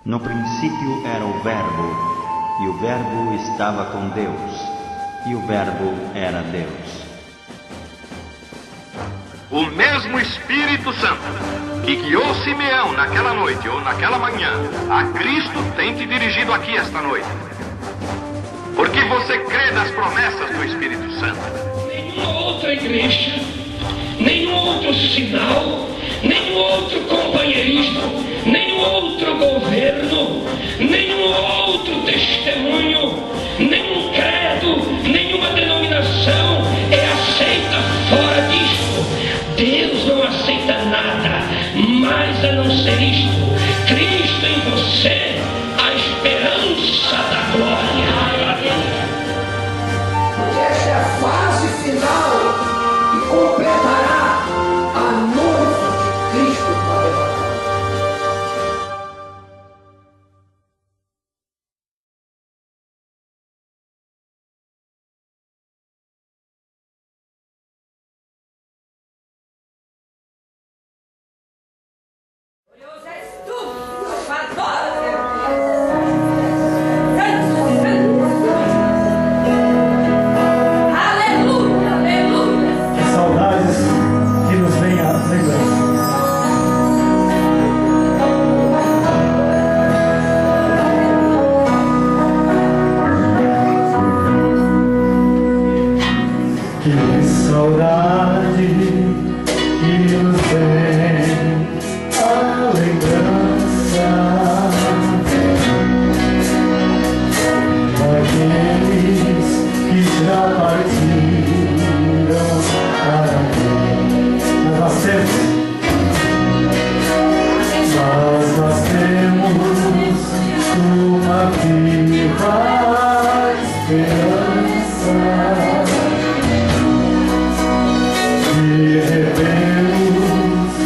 No princípio era o Verbo, e o Verbo estava com Deus, e o Verbo era Deus. O mesmo Espírito Santo que guiou Simeão naquela noite ou naquela manhã, a Cristo tem te dirigido aqui esta noite. Porque você crê nas promessas do Espírito Santo. Nenhuma outra igreja, nenhum outro sinal, nenhum outro companheirismo, nenhum outro governo, nenhum outro testemunho, nenhum credo, nenhuma denominação é aceita fora disto. Deus não aceita nada mais a não ser isto. Cristo em você, a esperança da glória. Porque esta é a fase final que completará a noiva de Cristo no arrebatamento. Saudades que nos vem a lembrança. Que saudade que nos vem a lembrança daqueles que já partiram para mim. Mas nós temos uma viva esperança de revermos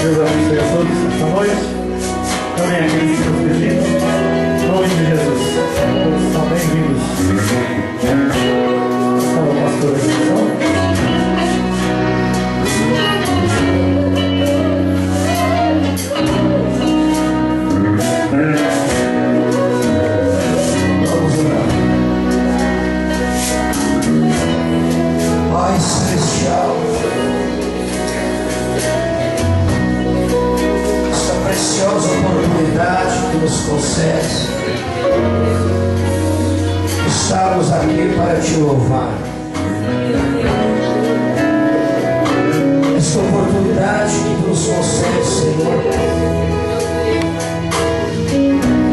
Deus abençoe a todos esta noite. Também aqueles que nos visitam. Em nome de Jesus. Todos são bem-vindos. Estava o pastor da missão. Pai Celestial, esta preciosa oportunidade que nos concede, estamos aqui para te louvar. Esta oportunidade que tu nos concede, Senhor,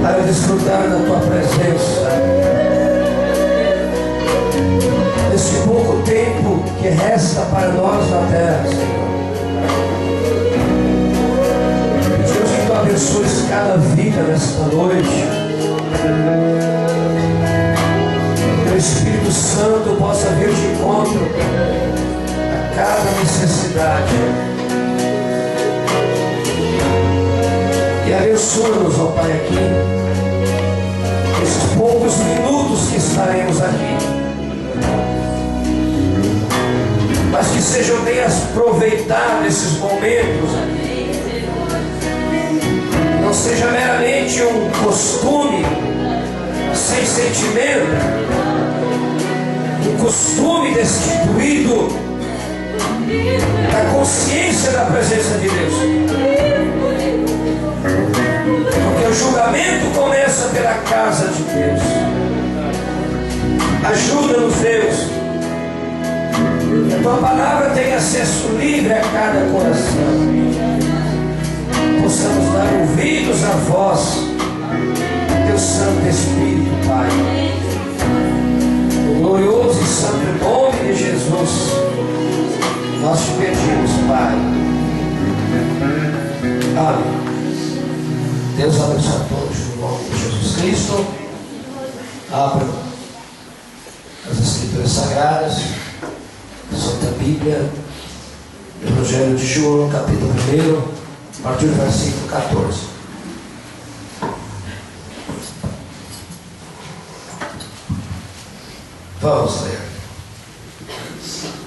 para desfrutar da tua presença. Nesse pouco tempo que resta para nós na terra, Senhor, pedimos que tu abençoes cada vida nesta noite, que o Espírito Santo possa vir de encontro a cada necessidade e abençoa-nos, ó Pai, aqui esses poucos minutos que estaremos aqui, mas que sejam bem aproveitados esses momentos, não seja meramente um costume sem sentimento, um costume destituído da consciência da presença de Deus, porque o julgamento começa pela casa de Deus. Ajuda-nos, Deus, que a tua palavra tenha acesso livre a cada coração, possamos dar ouvidos à voz do teu Santo Espírito, Pai. No glorioso e santo nome de Jesus, nós te pedimos, Pai. Amém. Deus abençoe a todos no nome de Jesus Cristo. Abra as Escrituras Sagradas, Santa Bíblia, Evangelho de João, capítulo 1, a partir do versículo 14. Vamos ler.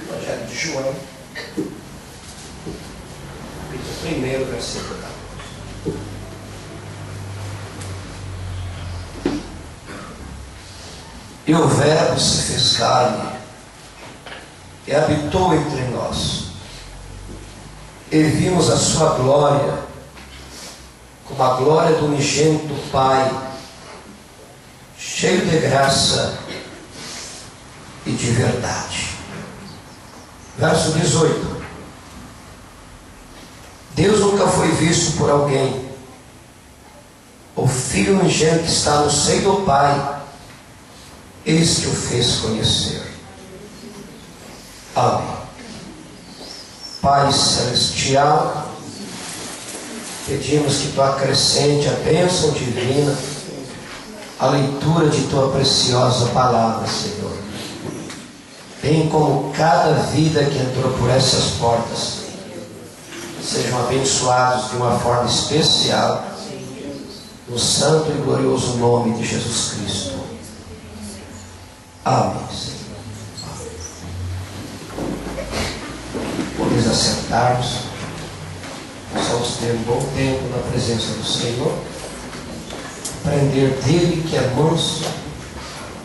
Evangelho de João, capítulo 1, versículo 14. E o Verbo se fez carne e habitou entre nós, e vimos a sua glória, como a glória do unigênito Pai, cheio de graça e de verdade. Verso 18. Deus nunca foi visto por alguém. O Filho unigênito que está no seio do Pai, eis que o fez conhecer. Amém. Pai Celestial, pedimos que tu acrescente a bênção divina à leitura de tua preciosa palavra, Senhor, bem como cada vida que entrou por essas portas sejam abençoados de uma forma especial, no santo e glorioso nome de Jesus Cristo. Amém, Senhor. Podeis assentar-nos, possamos ter um bom tempo na presença do Senhor, aprender dele que é manso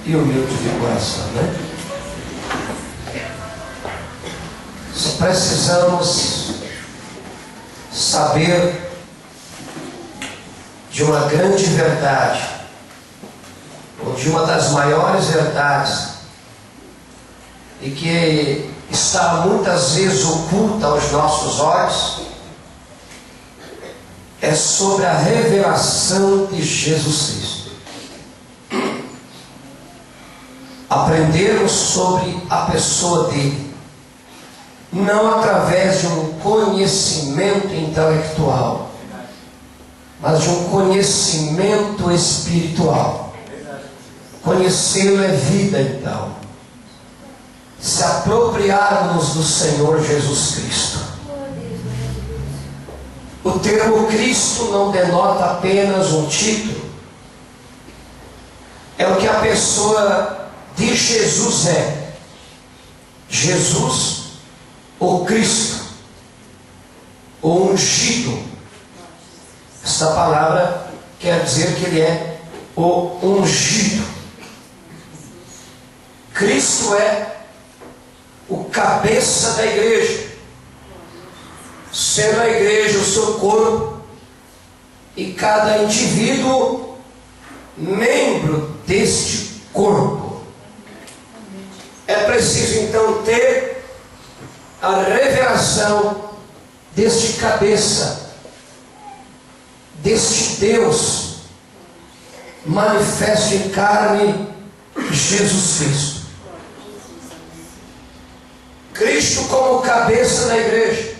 e humilde de coração, né? Se precisamos saber de uma grande verdade, ou de uma das maiores verdades, e que está muitas vezes oculta aos nossos olhos, é sobre a revelação de Jesus Cristo. Aprendermos sobre a pessoa dele, não através de um conhecimento intelectual, mas de um conhecimento espiritual. Conhecê-lo é vida, então. Se apropriarmos do Senhor Jesus Cristo. O termo Cristo não denota apenas um título. É o que a pessoa de Jesus é. Jesus, o Cristo, o ungido. Essa palavra quer dizer que ele é o ungido. Cristo é o cabeça da igreja, sendo a igreja o seu corpo e cada indivíduo membro deste corpo. É preciso então ter a revelação deste cabeça, deste Deus manifesto em carne, Jesus Cristo. Cristo, como cabeça da igreja,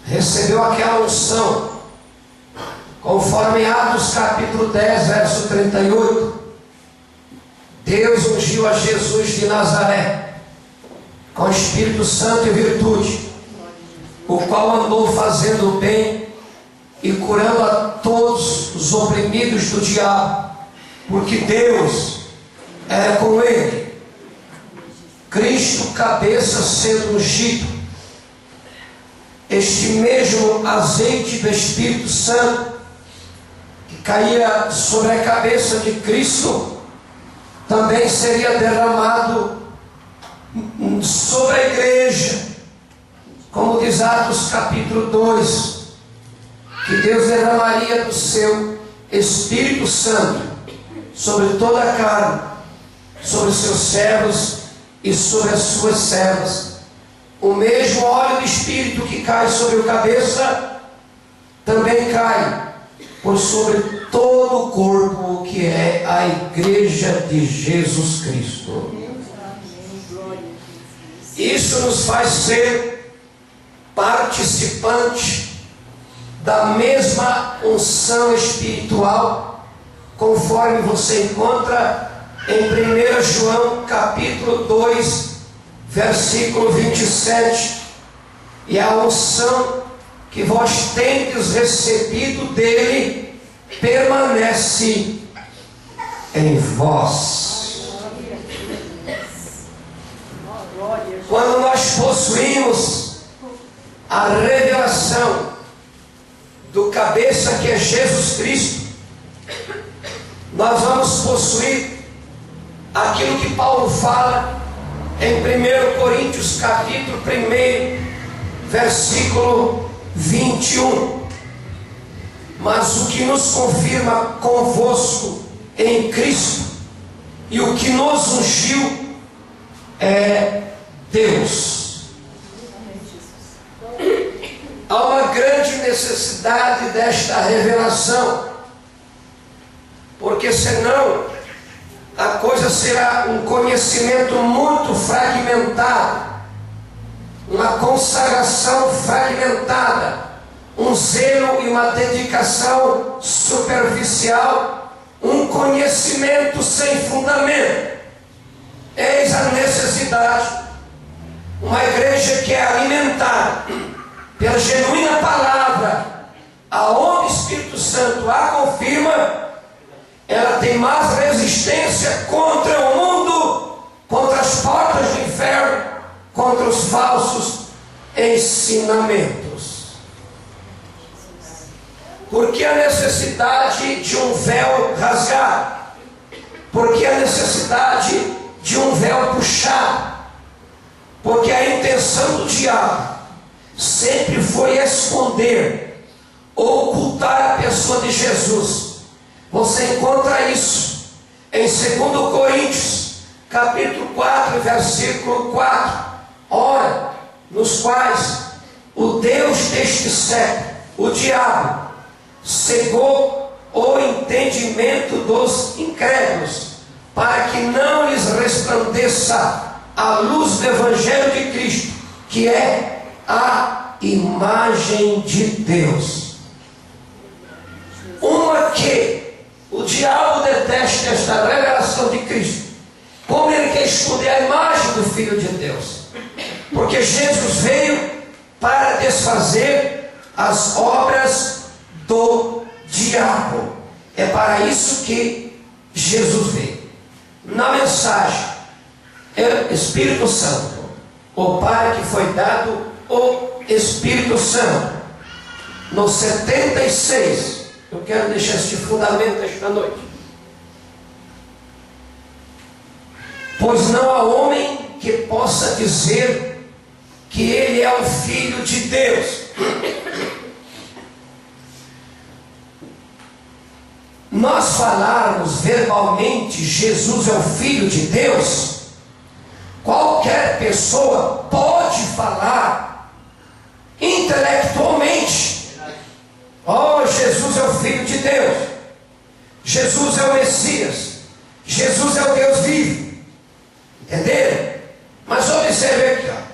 recebeu aquela unção, conforme em Atos capítulo 10, verso 38. Deus ungiu a Jesus de Nazaré com Espírito Santo e virtude, o qual andou fazendo o bem e curando a todos os oprimidos do diabo, porque Deus era com ele. Cristo, cabeça, sendo ungido, este mesmo azeite do Espírito Santo que caía sobre a cabeça de Cristo também seria derramado sobre a igreja, como diz Atos capítulo 2, que Deus derramaria do seu Espírito Santo sobre toda a carne, sobre os seus servos e sobre as suas servas. O mesmo óleo do Espírito que cai sobre o cabeça também cai por sobre todo o corpo, que é a igreja de Jesus Cristo. Isso nos faz ser participante da mesma unção espiritual, conforme você encontra em 1 João capítulo 2, versículo 27. E a unção que vós tendes recebido dele permanece em vós. Quando nós possuímos a revelação do cabeça, que é Jesus Cristo, nós vamos possuir aquilo que Paulo fala em 1 Coríntios capítulo 1, versículo 21. Mas o que nos confirma convosco em Cristo e o que nos ungiu é Deus. Há uma grande necessidade desta revelação, porque senão a coisa será um conhecimento muito fragmentado, uma consagração fragmentada, um zelo e uma dedicação superficial, um conhecimento sem fundamento. Eis a necessidade. Uma igreja que é alimentada pela genuína palavra, aonde o Espírito Santo a confirma, ela tem mais resistência contra o mundo, contra as portas do inferno, contra os falsos ensinamentos. Por que a necessidade de um véu rasgado? Por que a necessidade de um véu puxado? Porque a intenção do diabo sempre foi esconder, ocultar a pessoa de Jesus. Você encontra isso em 2 Coríntios capítulo 4, versículo 4. Ora, nos quais o Deus deste século, o diabo, cegou o entendimento dos incrédulos, para que não lhes resplandeça a luz do Evangelho de Cristo, que é a imagem de Deus. Uma que o diabo detesta esta revelação de Cristo, como ele quer esconder a imagem do Filho de Deus, porque Jesus veio para desfazer as obras do diabo. É para isso que Jesus veio. Na mensagem, Espírito Santo, o Pai que foi dado o Espírito Santo. No 76, eu quero deixar este fundamento esta noite. Pois não há homem que possa dizer que ele é o Filho de Deus. Nós falarmos verbalmente Jesus é o Filho de Deus, qualquer pessoa pode falar intelectualmente: oh, Jesus é o Filho de Deus, Jesus é o Messias, Jesus é o Deus vivo. Entenderam? Mas observe aqui, ó.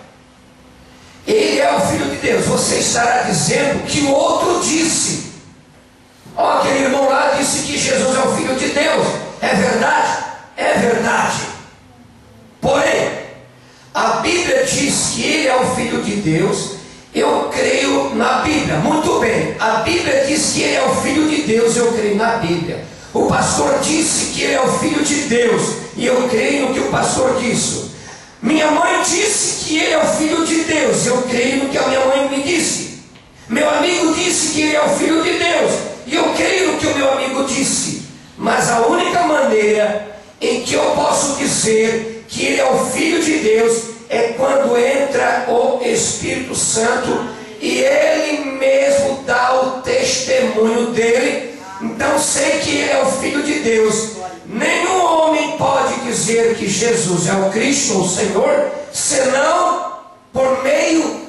Ele é o Filho de Deus. Você estará dizendo que o outro disse. Ó, aquele irmão lá disse que Jesus é o Filho de Deus. É verdade? É verdade. Porém, a Bíblia diz que ele é o Filho de Deus. Eu creio na Bíblia. Muito bem. A Bíblia diz que ele é o Filho de Deus. Eu creio na Bíblia. O pastor disse que ele é o Filho de Deus. E eu creio no que o pastor disse. Minha mãe disse que ele é o Filho de Deus. Eu creio no que a minha mãe me disse. Meu amigo disse que ele é o Filho de Deus. E eu creio no que o meu amigo disse. Mas a única maneira em que eu posso dizer que ele é o Filho de Deus é quando entra o Espírito Santo e ele mesmo dá o testemunho dele. Então sei que ele é o Filho de Deus. Nenhum homem pode dizer que Jesus é o Cristo, o Senhor, senão por meio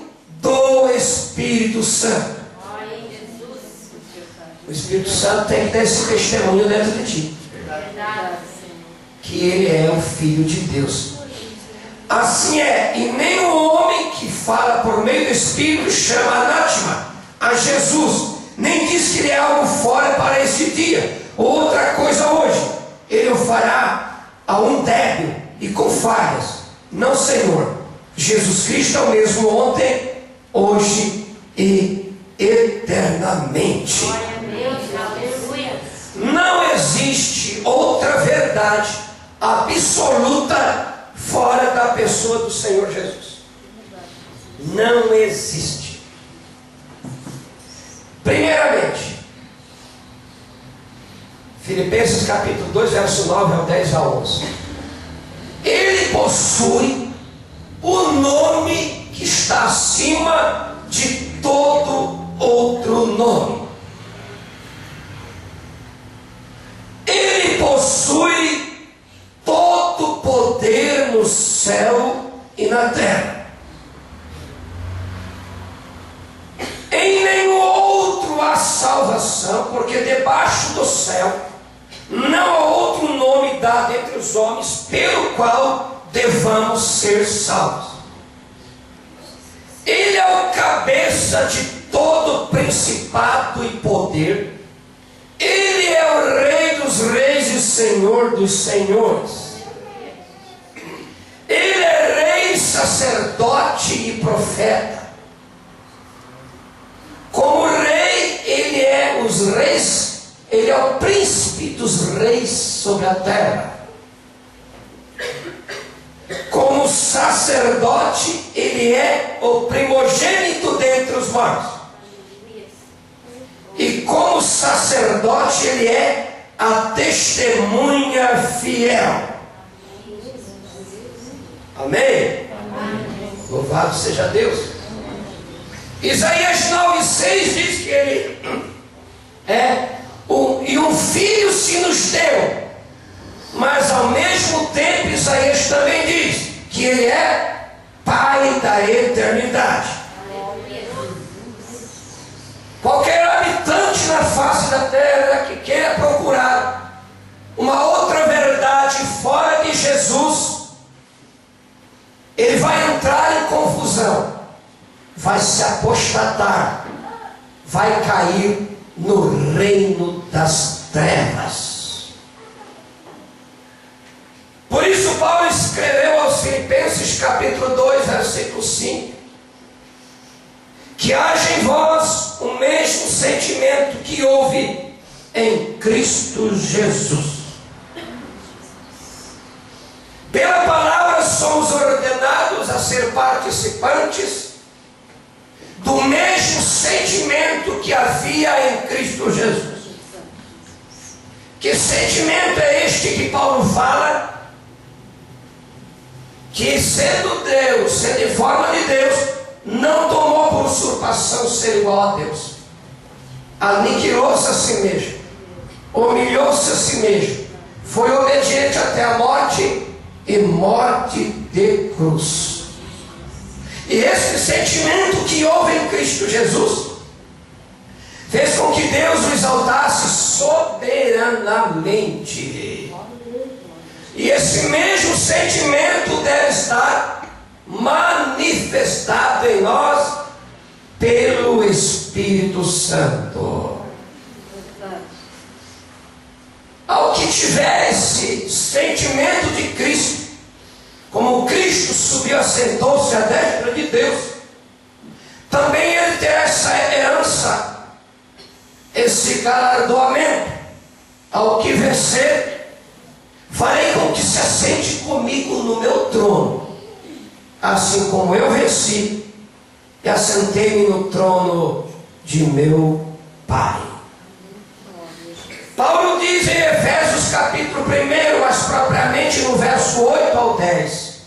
do Espírito Santo. O Espírito Santo tem que ter esse testemunho dentro de ti, que ele é o Filho de Deus. Assim é, e nenhum homem que fala por meio do Espírito chama anátema a Jesus, nem diz que ele é algo fora para esse dia, outra coisa hoje. Ele o fará a um débil e com falhas. Não, Senhor. Jesus Cristo é o mesmo ontem, hoje e eternamente. Não existe outra verdade absoluta fora da pessoa do Senhor Jesus. Não existe. Primeiramente, Filipenses capítulo 2, verso 9 ao 10 a 11. Ele possui o nome que está acima de todo outro nome. Ele possui todo o poder no céu e na terra. Em nenhum outro há salvação, porque debaixo do céu não há outro nome dado entre os homens pelo qual devamos ser salvos. Ele é o cabeça de todo principado e poder. Ele é o Rei dos reis e Senhor dos senhores. Ele é rei, sacerdote e profeta. Como rei, ele é os reis. Ele é o príncipe dos reis sobre a terra. Como sacerdote, ele é o primogênito dentre os mortos. E como sacerdote, ele é a testemunha fiel. Amém? Louvado seja Deus. Isaías 9,6 diz que ele e um filho se nos deu. Mas ao mesmo tempo Isaías também diz que ele é Pai da eternidade. Qualquer habitante na face da terra que queira procurar uma outra verdade fora de Jesus, ele vai entrar em confusão, vai se apostatar, vai cair no reino das trevas. Por isso Paulo escreveu aos Filipenses capítulo 2, versículo 5, que haja em vós o mesmo sentimento que houve em Cristo Jesus. Pela palavra somos ordenados a ser participantes do mesmo sentimento que havia em Cristo Jesus. Que sentimento é este que Paulo fala? Que sendo Deus, sendo em forma de Deus, não tomou por usurpação ser igual a Deus. Aniquilou-se a si mesmo, humilhou-se a si mesmo, foi obediente até a morte e morte de cruz. E esse sentimento que houve em Cristo Jesus fez com que Deus o exaltasse soberanamente. E esse mesmo sentimento deve estar manifestado em nós pelo Espírito Santo. Ao que tiver esse sentimento de Cristo, como Cristo subiu, assentou-se à destra de Deus, também ele terá essa herança, esse galardoamento. Ao que vencer, farei com que se assente comigo no meu trono, assim como eu venci e assentei-me no trono de meu Pai. Paulo diz em Efésios capítulo 1, mas propriamente no verso 8 ao 10,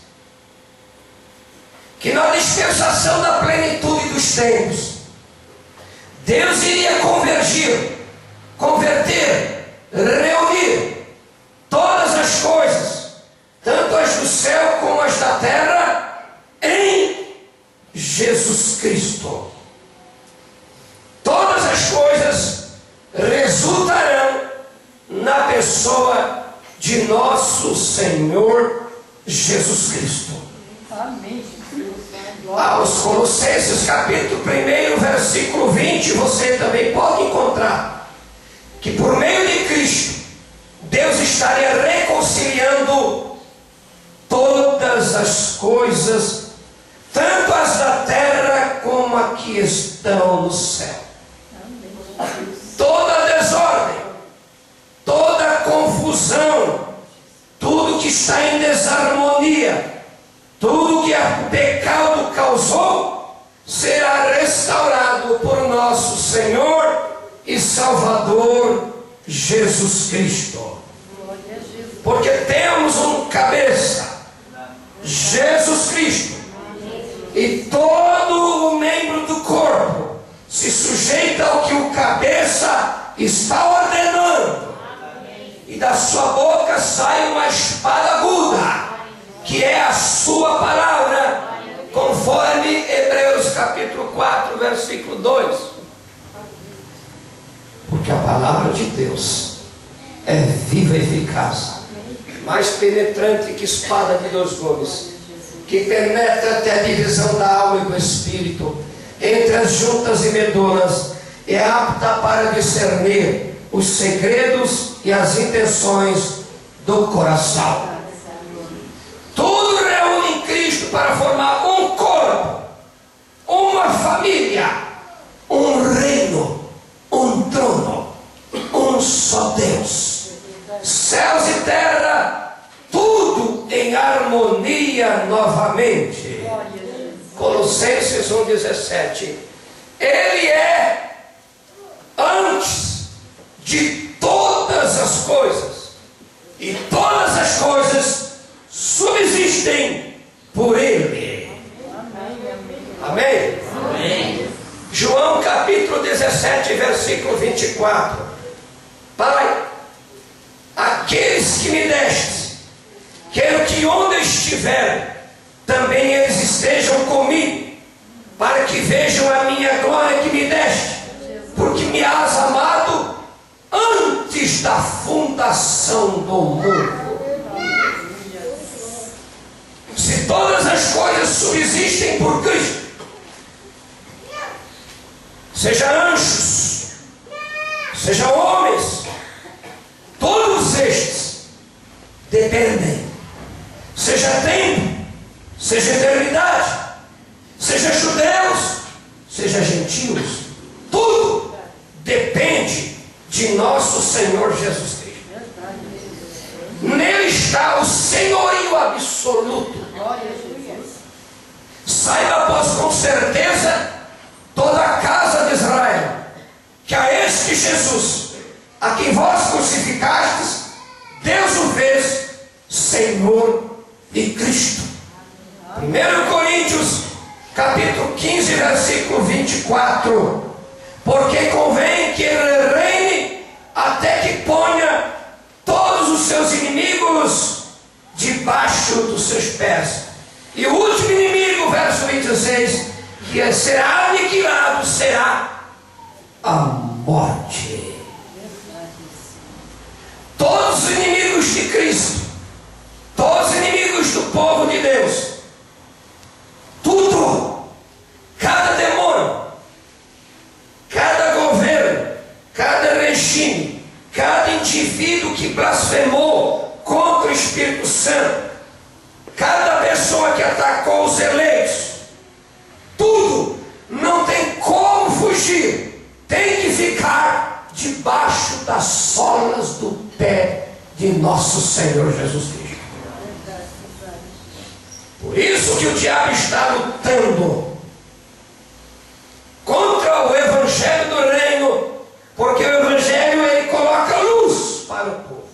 que na dispensação da plenitude dos tempos, Deus iria converter, reunir todas as coisas, tanto as do céu como as da terra, em Jesus Cristo. Todas as coisas resultarão na pessoa de nosso Senhor Jesus Cristo. Amém. Aos Colossenses capítulo 1, versículo 20, você também pode encontrar que por meio de Cristo Deus estaria reconciliando todas as coisas, tanto as da terra como as que estão no céu. Toda desordem, toda confusão, tudo que está em desarmonia, tudo que o pecado causou, será restaurado por nosso Senhor e Salvador Jesus Cristo. Porque temos um cabeça, Jesus Cristo, e todo o membro do corpo se sujeita ao que o cabeça está ordenando, e da sua boca sai uma espada aguda, que é a sua palavra, conforme Hebreus capítulo 4, versículo 2. Porque a palavra de Deus é viva e eficaz, mais penetrante que espada de 2 gumes, que penetra até a divisão da alma e do espírito, entre as juntas e medulas, e é apta para discernir os segredos e as intenções do coração. Tudo reúne em Cristo para formar um corpo, uma família, um reino, um trono, um só Deus. Céus e terra, tudo em harmonia novamente. Colossenses 1,17. Ele é antes de todas as coisas, e todas as coisas subsistem por Ele. Amém? Amém. João capítulo 17, versículo 24. Pai, aqueles que me destes, quero que onde estiver, também eles estejam comigo, para que vejam a minha glória que me deste, porque me has amado antes da fundação do mundo. Se todas as coisas subsistem por Cristo, seja anjos, sejam homens, todos estes dependem, seja tempo, seja eternidade, seja judeus, seja seja gentios, tudo depende de nosso Senhor Jesus Cristo. Nele está o senhorio absoluto. Saiba, pois, com certeza, toda a casa de Israel, que a este Jesus, a quem vós crucificastes, Deus o fez Senhor e Cristo. 1 Coríntios, capítulo 15, versículo 24. Porque convém que ele reine até que ponha todos os seus inimigos debaixo dos seus pés. E o último inimigo, verso 26, que será aniquilado, será a morte. Todos os inimigos de Cristo, todos os inimigos do povo de Deus, tudo, cada demônio, cada governo, cada regime, cada indivíduo que blasfemou contra o Espírito Santo, cada pessoa que atacou os eleitos, tudo não tem como fugir, tem que ficar debaixo das solas do pé de nosso Senhor Jesus Cristo. Por isso que o diabo está lutando contra o Evangelho do Reino, porque o Evangelho ele coloca luz para o povo.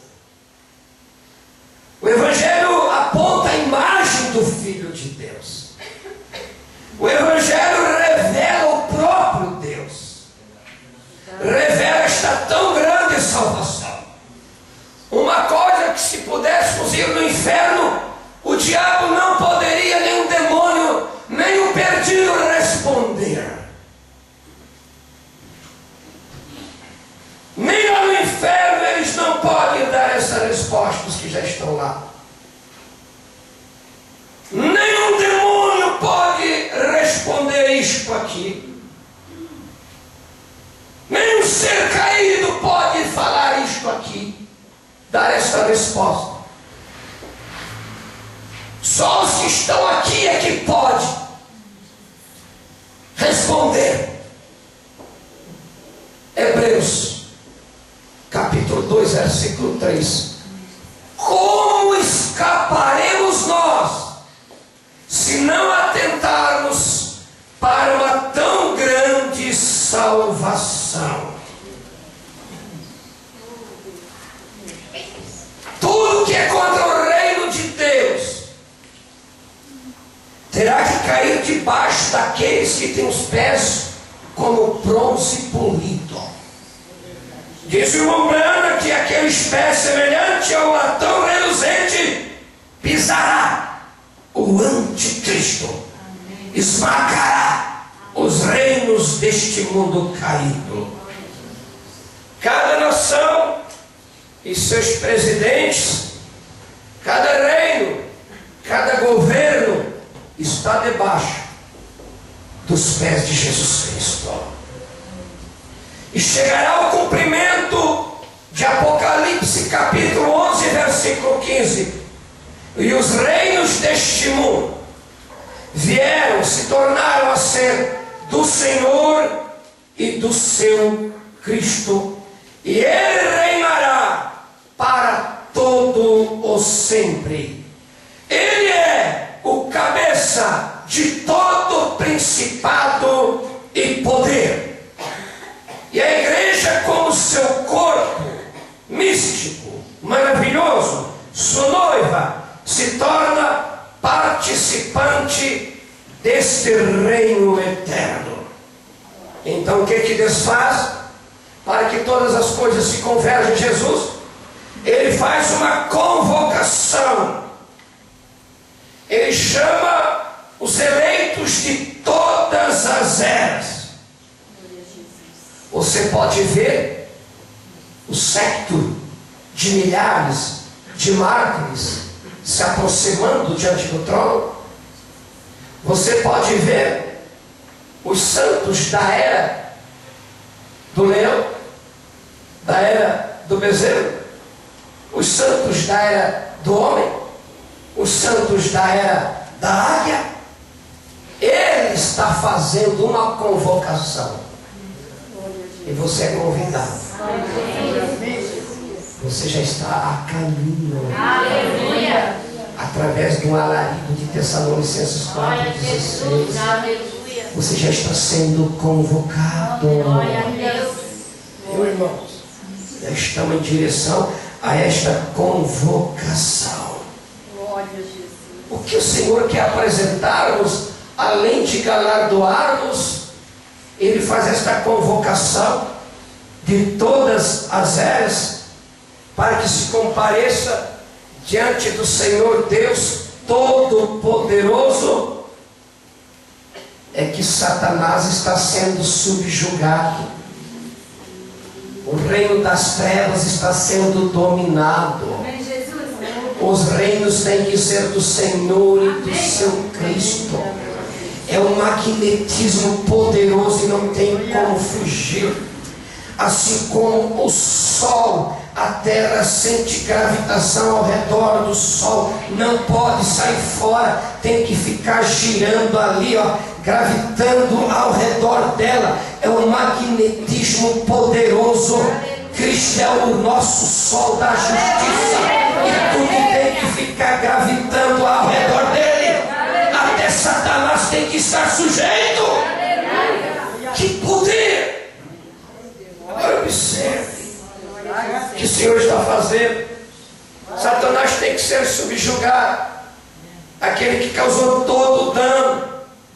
O Evangelho aponta a imagem do Filho de Deus. O Evangelho revela o próprio Deus. Revela esta tão grande salvação. Uma coisa que, se pudéssemos ir no inferno, o diabo não poderia, nem o demônio, nem o perdido responder. Nem lá no inferno eles não podem dar essa resposta, os que já estão lá. Nenhum demônio pode responder isto aqui. Nenhum ser caído pode falar isto aqui, dar essa resposta. Só os que estão aqui é que pode responder. Hebreus, capítulo 2, versículo 3. Como escaparemos nós, se não atentarmos para uma tão grande salvação? Tudo que é contra o reino de Deus terá que cair debaixo daqueles que têm os pés como bronze polido. Diz o irmão Branham que aqueles pés semelhantes ao latão reluzente pisará o anticristo, esmagará os reinos deste mundo caído. Cada nação e seus presidentes, cada reino, cada governo está debaixo dos pés de Jesus Cristo. E chegará o cumprimento de Apocalipse capítulo 11, versículo 15. E os reinos deste mundo vieram, se tornaram a ser do Senhor e do seu Cristo, e ele reinará para todo o sempre. Ele é o cabeça de todo principado e poder. E a igreja, como seu corpo místico, maravilhoso, sua noiva, se torna participante deste reino eterno. Então o que Deus faz? Para que todas as coisas se converjam em Jesus, Ele faz uma convocação. Ele chama os eleitos de todas as eras. Você pode ver o séquito de milhares de mártires se aproximando diante do trono. Você pode ver os santos da era do leão, da era do bezerro, os santos da era do homem, os santos da era da águia. Ele está fazendo uma convocação. E você é convidado. Você já está a caminho. Aleluia. Através de um alarido de Tessalonicenses 4,16. Você já está sendo convocado. Glória a Deus. Meu irmãos, já estamos em direção a esta convocação. Glória a Jesus. O que o Senhor quer apresentar-nos, além de galardoar-nos, Ele faz esta convocação de todas as eras, para que se compareça diante do Senhor Deus Todo-Poderoso. É que Satanás está sendo subjugado. O reino das trevas está sendo dominado. Os reinos têm que ser do Senhor e do seu Cristo. É um magnetismo poderoso e não tem como fugir. Assim como o Sol, a Terra sente gravitação ao redor do Sol, não pode sair fora, tem que ficar girando ali, gravitando ao redor dela. É um magnetismo poderoso. Cristo é o nosso Sol da justiça, e tudo tem que ficar gravitando ao redor dele. Até Satanás tem que estar sujeito. Que poder! Agora observe o que o Senhor está fazendo. Satanás tem que ser subjugado. Aquele que causou todo o dano,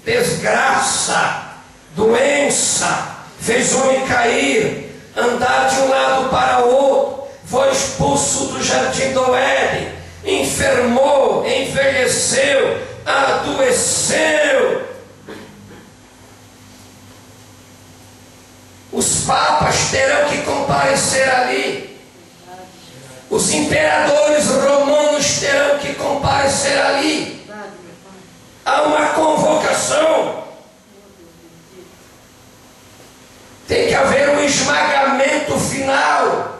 desgraça, doença, fez o homem cair, andar de um lado para o outro, foi expulso do jardim do Éden, enfermou, envelheceu, adoeceu. Os papas terão que comparecer ali. Os imperadores romanos terão que comparecer ali. Há uma convocação. Tem que haver um esmagamento final.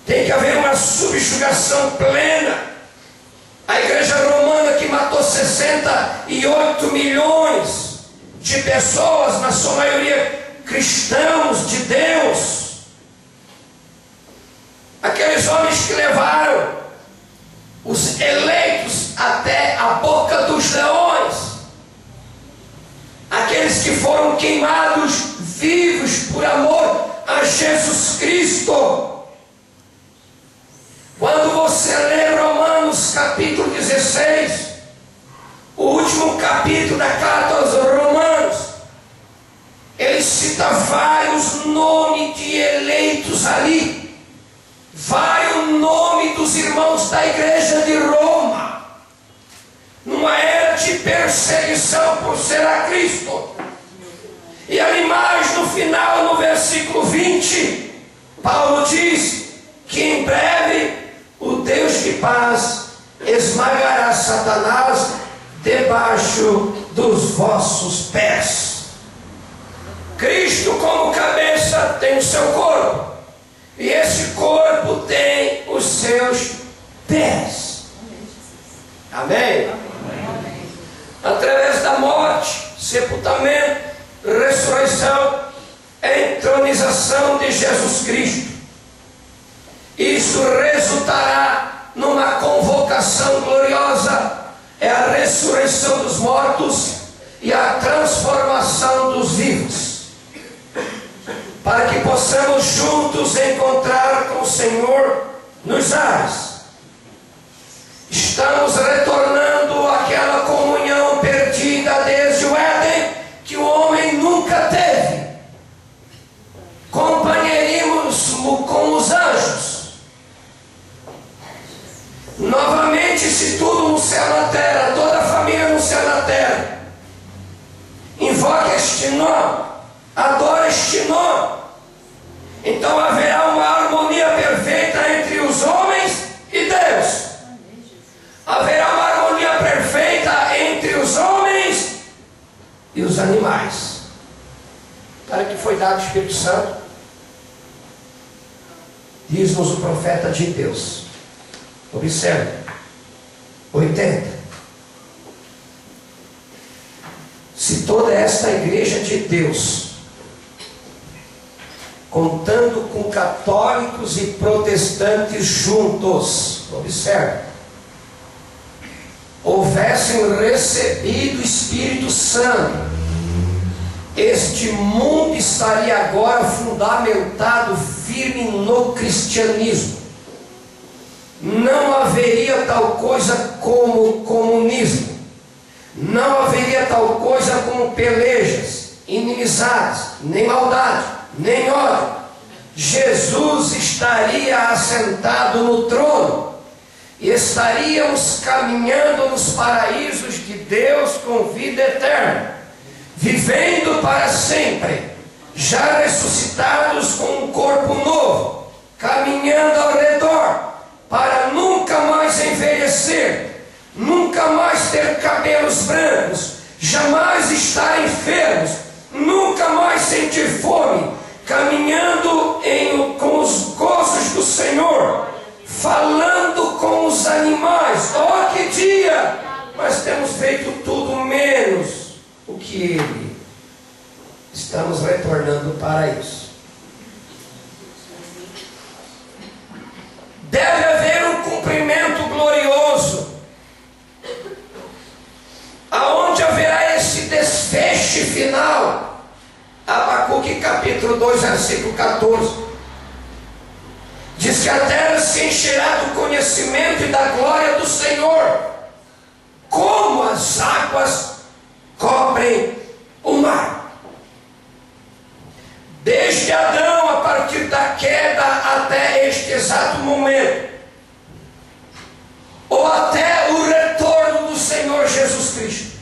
Tem que haver uma subjugação plena. A igreja romana, que matou 68 milhões de pessoas, na sua maioria cristãos de Deus, aqueles homens que levaram os eleitos até a boca dos leões, aqueles que foram queimados vivos por amor a Jesus Cristo. Quando você lê Romanos capítulo 16, o último capítulo da carta aos Romanos, ele cita vários nomes de eleitos ali. Vai o nome dos irmãos da igreja de Roma, numa era de perseguição por ser a Cristo. E ali mais no final, no versículo 20, Paulo diz que em breve o Deus de paz esmagará Satanás debaixo dos vossos pés. Cristo, como cabeça, tem o seu corpo, e esse corpo tem os seus pés. Amém? Através da morte, sepultamento, ressurreição, entronização de Jesus Cristo, isso resultará numa convocação gloriosa. É a ressurreição dos mortos e a transformação dos vivos, para que possamos juntos encontrar com o Senhor nos ares. Estamos retornando àquela comunhão perdida desde o Éden, que o homem nunca teve. Companheirismo com os anjos. Novamente, se tudo no céu na terra, toda a família no céu na terra, invoca este nome, adora este nome, então haverá uma harmonia perfeita entre os homens e Deus. Haverá uma harmonia perfeita entre os homens e os animais. Para que foi dado o Espírito Santo? Diz-nos o profeta de Deus. Observe, 80. Se toda esta igreja de Deus, contando com católicos e protestantes juntos, observe, houvessem recebido o Espírito Santo, este mundo estaria agora fundamentado firme no cristianismo. Não haveria tal coisa como comunismo, não haveria tal coisa como pelejas, inimizades, nem maldade, nem ódio. Jesus estaria assentado no trono e estaríamos caminhando nos paraísos de Deus com vida eterna, vivendo para sempre, já ressuscitados com um corpo novo, caminhando ao redor, para nunca mais envelhecer, nunca mais ter cabelos brancos, jamais estar enfermos, nunca mais sentir fome, caminhando com os gozos do Senhor, falando com os animais. Oh, que dia! Mas temos feito tudo menos o que Ele. Estamos retornando para isso. Deve haver um cumprimento glorioso, aonde haverá esse desfecho final. Abacuque capítulo 2, versículo 14. Diz que a terra se encherá do conhecimento e da glória do Senhor, como as águas cobrem o mar. Desde Adão, a partir da queda até este exato momento, ou até o retorno do Senhor Jesus Cristo,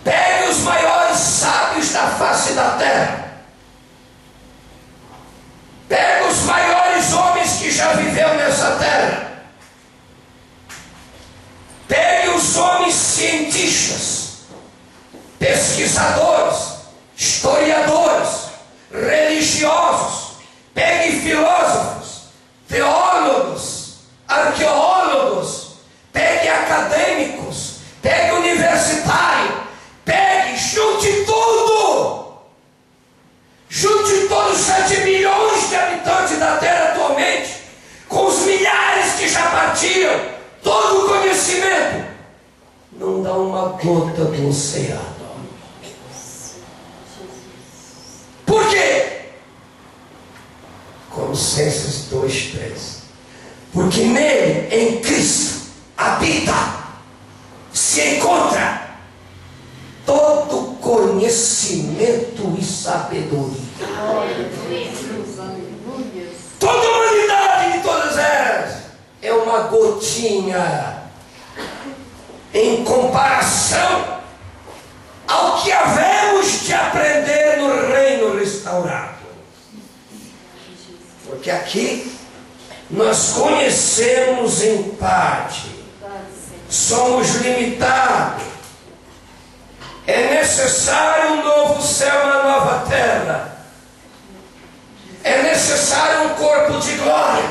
pegue os maiores sábios da face da terra, pegue os maiores homens que já viveu nessa terra, pegue os homens cientistas, pesquisadores, historiadores, religiosos, pegue filósofos, teólogos, arqueólogos, pegue acadêmicos, pegue universitário, pegue, junte tudo, junte todos os 7 milhões de habitantes da terra atualmente, com os milhares que já partiram, todo o conhecimento, não dá uma gota do oceano. Por quê? Colossenses 2:3. Porque nele, em Cristo, habita, se encontra todo conhecimento e sabedoria. Toda a humanidade de todas elas é uma gotinha em comparação ao que havemos de aprender no reino restaurado. Porque aqui nós conhecemos em parte, somos limitados. É necessário um novo céu e uma nova terra. É necessário um corpo de glória.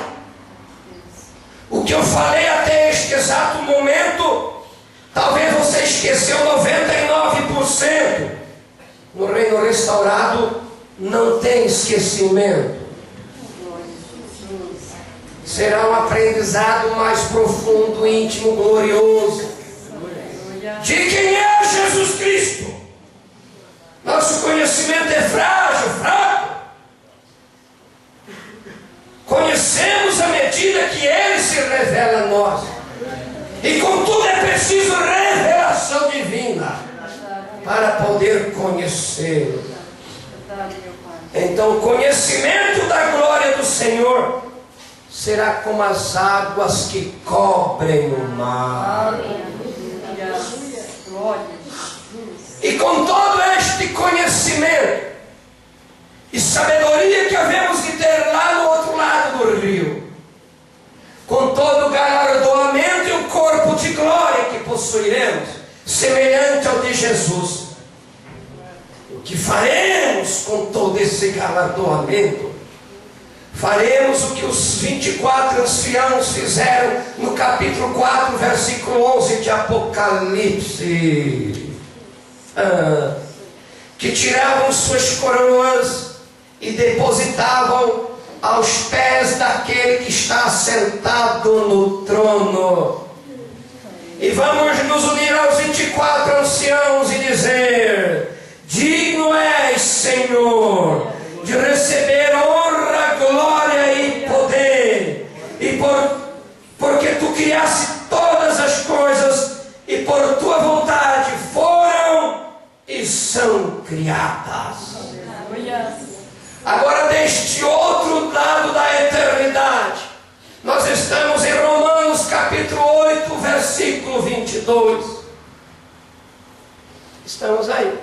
O que eu falei até este exato momento, talvez você esqueceu 99%. No reino restaurado não tem esquecimento. Será um aprendizado mais profundo, íntimo, glorioso. De quem é Jesus Cristo? Nosso conhecimento é frágil, fraco. Conhecemos à medida que Ele se revela a nós. E contudo é preciso revelação divina para poder conhecê-lo. Então o conhecimento da glória do Senhor será como as águas que cobrem o mar. E com todo este conhecimento e sabedoria que havemos de ter lá no outro lado do rio, com todo o galardoamento e o corpo de glória que possuiremos, semelhante ao de Jesus, o que faremos com todo esse galardoamento? Faremos o que os 24 anciãos fizeram no capítulo 4, versículo 11 de Apocalipse. que tiravam suas coroas e depositavam aos pés daquele que está sentado no trono. E vamos nos unir aos 24 anciãos e dizer: digno és, Senhor, de receber honra, glória e poder, e porque tu criaste todas as coisas, e por tua vontade foram e são criadas. Agora, deste outro lado da eternidade, nós estamos em Romanos capítulo 8, versículo 22. Estamos aí.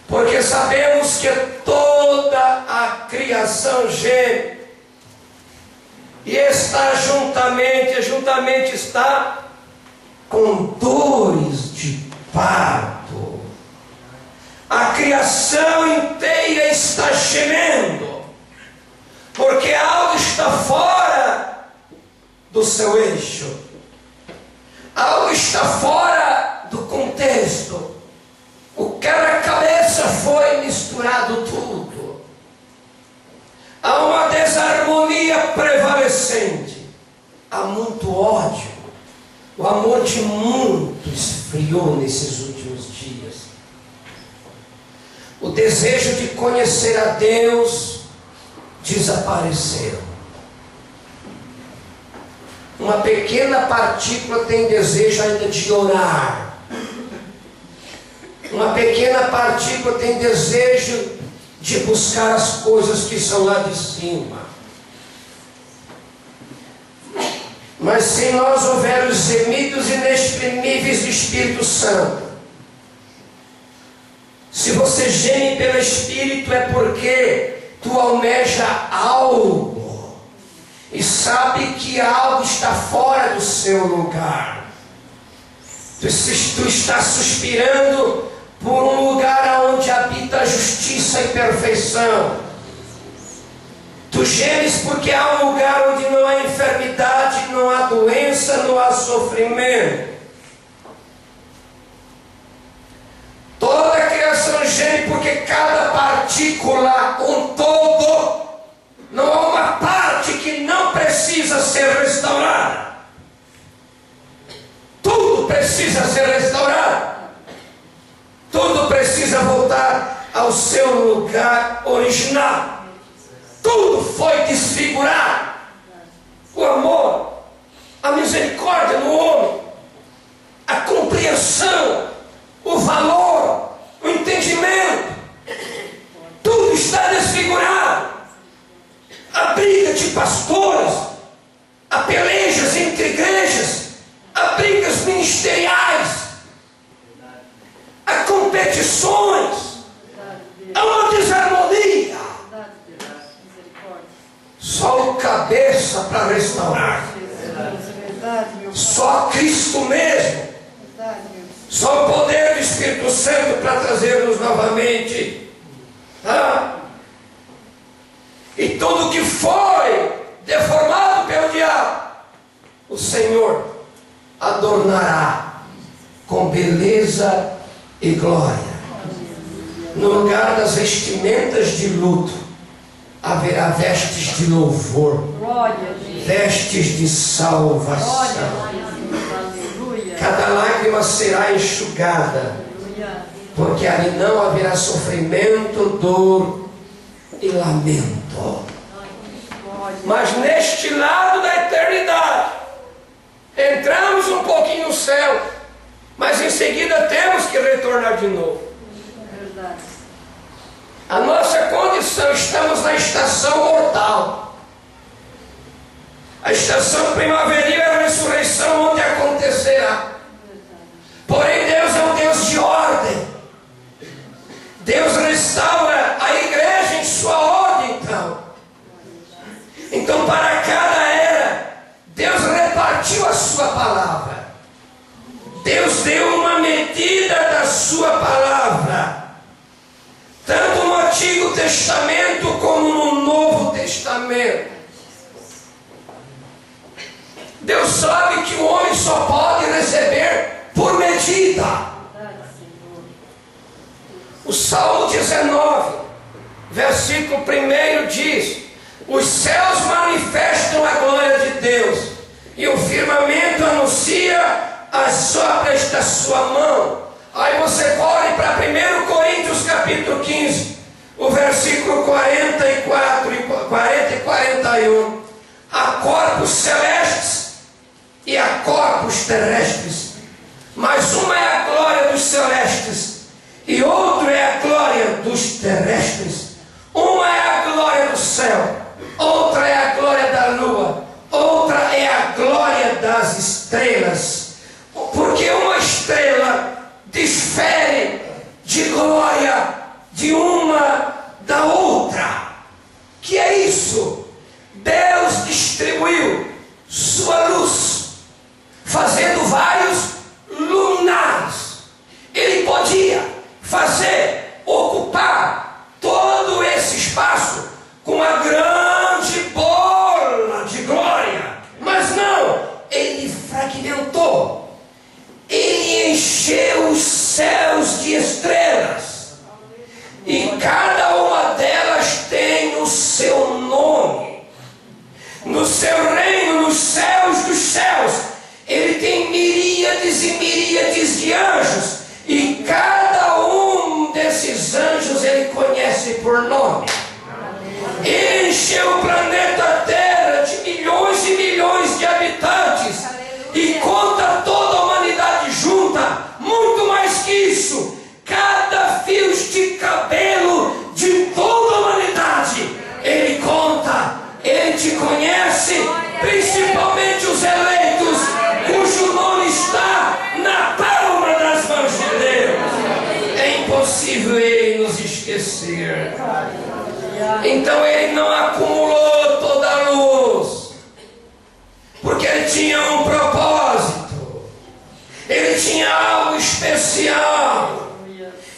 Porque sabemos que toda a criação geme e está juntamente está com dores de parto. A criação inteira está gemendo, porque algo está fora do seu eixo, algo está fora do contexto. O quebra-cabeça foi misturado tudo. Há uma desarmonia prevalecente, há muito ódio. O amor de muito esfriou nesses últimos dias. O desejo de conhecer a Deus desapareceu. Uma pequena partícula tem desejo ainda de orar. Uma pequena partícula tem desejo de buscar as coisas que são lá de cima. Mas se nós houver os gemidos inexprimíveis do Espírito Santo, se você geme pelo Espírito, é porque tu almeja algo e sabe que algo está fora do seu lugar. Tu está suspirando por um lugar onde habita a justiça e perfeição. Tu gemes porque há um lugar onde não há enfermidade, não há doença, não há sofrimento. Toda a criação geme porque cada partícula, um todo, não há uma parte que não precisa ser restaurada. Tudo precisa ser restaurado. Tudo precisa voltar ao seu lugar original. Tudo foi desfigurado. O amor, a misericórdia no homem, a compreensão, o valor, o entendimento, tudo está desfigurado. A briga de pastores, a pelejas entre igrejas, a brigas ministeriais, a competições, a uma desarmonia. Só o cabeça para restaurar. Só Cristo mesmo. Só o poder do Espírito Santo para trazer-nos novamente. E tudo que foi deformado pelo diabo, o Senhor adornará com beleza e glória. No lugar das vestimentas de luto, haverá vestes de louvor, vestes de salvação. Cada lágrima será enxugada, porque ali não haverá sofrimento, dor e lamento. Mas neste lado da eternidade, entramos um pouquinho no céu, mas em seguida temos que retornar de novo. A nossa condição, estamos na estação mortal. A estação primaveril é a ressurreição, onde acontecerá. Porém, Deus é um Deus de ordem. Deus restaura a igreja em sua ordem, então. Então, para cada era, Deus repartiu a sua palavra. Deus deu uma medida da sua palavra. Tanto no Antigo Testamento como no Novo Testamento. Deus sabe que o homem só pode receber por medida. O Salmo 19, versículo 1 diz: os céus manifestam a glória de Deus, e o firmamento anuncia as obras da sua mão. Aí você corre para 1 Coríntios capítulo 15, o versículo 44 e 40 e 41. Há corpos celestes e há corpos terrestres, mas uma é a glória dos celestes e outra é a glória dos terrestres. Uma é a glória do céu, outra é a glória da lua, outra é a glória das estrelas. Porque uma estrela difere de glória de uma da outra. Que é isso? Deus distribuiu sua luz, fazendo vários luminares. Ele podia ocupar todo esse espaço com uma grande bola de glória. Mas não, ele fragmentou. Ele encheu os céus de estrelas. E cada uma delas tem o seu nome. No seu reino, nos céus dos céus, ele tem miríades e miríades de anjos. E cada um desses anjos ele conhece por nome. Ele encheu o planeta Terra de milhões e milhões de habitantes. E conta toda a humanidade junta. Muito mais que isso, cada fio de cabelo de toda a humanidade ele conta. Ele te conhece, principalmente os eleitos, cujo nome está na palma das mãos de Deus. É impossível ele nos esquecer. Então ele não acumulou toda a luz, porque ele tinha um propósito. Ele tinha algo especial.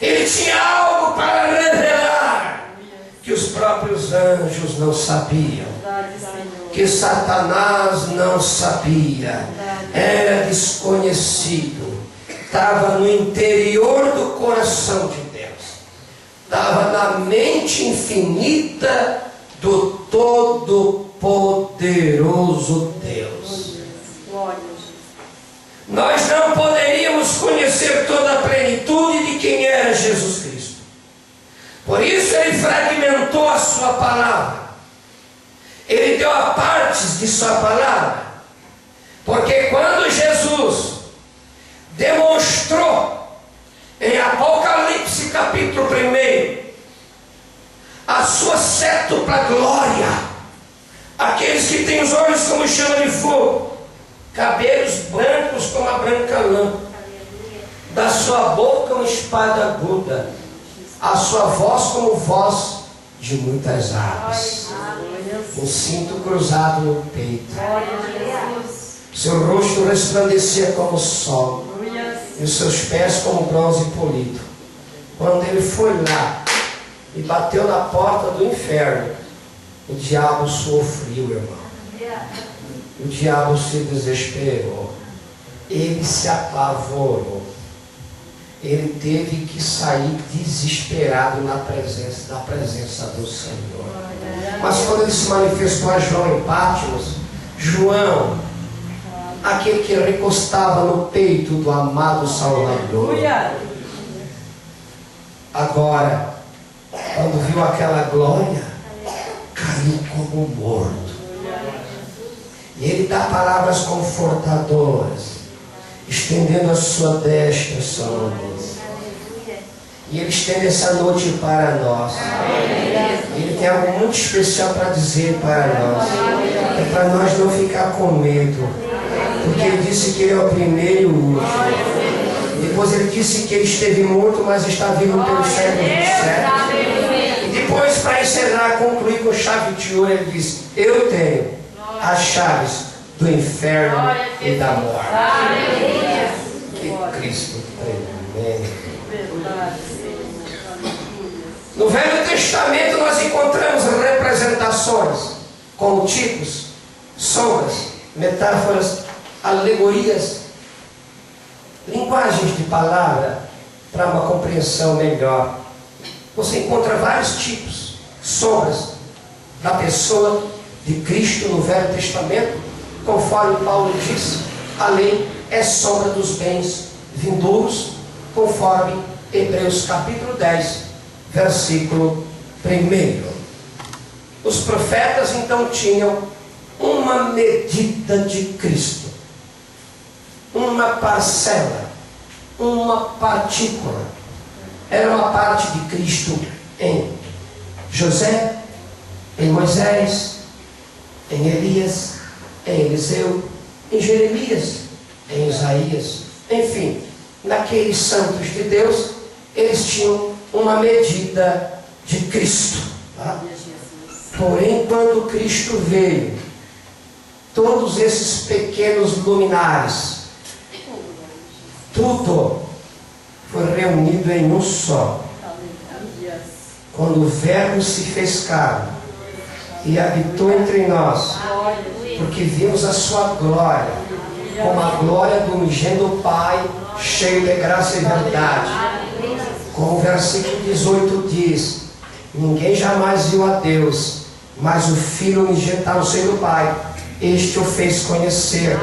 Ele tinha algo para revelar que os próprios anjos não sabiam, que Satanás não sabia. Era desconhecido. Estava no interior do coração de Deus. Estava na mente infinita do Todo-Poderoso Deus. Nós não poderíamos conhecer toda a plenitude de quem era Jesus Cristo. Por isso ele fragmentou a sua palavra. Ele deu a partes de sua palavra. Porque quando Jesus demonstrou em Apocalipse capítulo 1 a sua sétupla glória, aqueles que têm os olhos como chama de fogo, cabelos brancos como a branca lã, da sua boca uma espada aguda, a sua voz como voz de muitas aves, um cinto cruzado no peito, seu rosto resplandecia como o sol, e os seus pés como bronze polido. Quando ele foi lá e bateu na porta do inferno, o diabo sofreu, irmão. O diabo se desesperou. Ele se apavorou. Ele teve que sair desesperado da presença do Senhor. Mas quando ele se manifestou a João em Patmos, João, aquele que recostava no peito do amado Salvador, agora, quando viu aquela glória, caiu como morto. E ele dá palavras confortadoras, estendendo a sua destra sobre nós. E ele estende essa noite para nós. Ele tem algo muito especial para dizer para nós. É para nós não ficar com medo. Porque ele disse que ele é o primeiro e o último. Depois ele disse que ele esteve morto, mas está vivo pelo século 27. E depois, para encerrar, concluir com chave de ouro, ele disse: eu tenho as chaves do inferno e da morte. Que Cristo tremendo. No Velho Testamento nós encontramos representações como tipos, sombras, metáforas, alegorias, linguagens de palavra para uma compreensão melhor você encontra vários tipos, sombras da pessoa de Cristo no Velho Testamento. Conforme Paulo disse, a lei é sombra dos bens vindouros, conforme Hebreus capítulo 10, versículo 1. Os profetas então tinham uma medida de Cristo, uma parcela, uma partícula. Era uma parte de Cristo em José, em Moisés, em Elias, em Eliseu, em Jeremias, em Isaías, enfim, naqueles santos de Deus, eles tinham uma medida de Cristo. Tá? Porém, quando Cristo veio, todos esses pequenos luminares, tudo foi reunido em um só. Quando o Verbo se fez carne e habitou entre nós, porque vimos a sua glória, como a glória do unigênito Pai, cheio de graça e verdade. Como o versículo 18 diz, ninguém jamais viu a Deus, mas o Filho unigênito no seio do Pai, este o fez conhecer.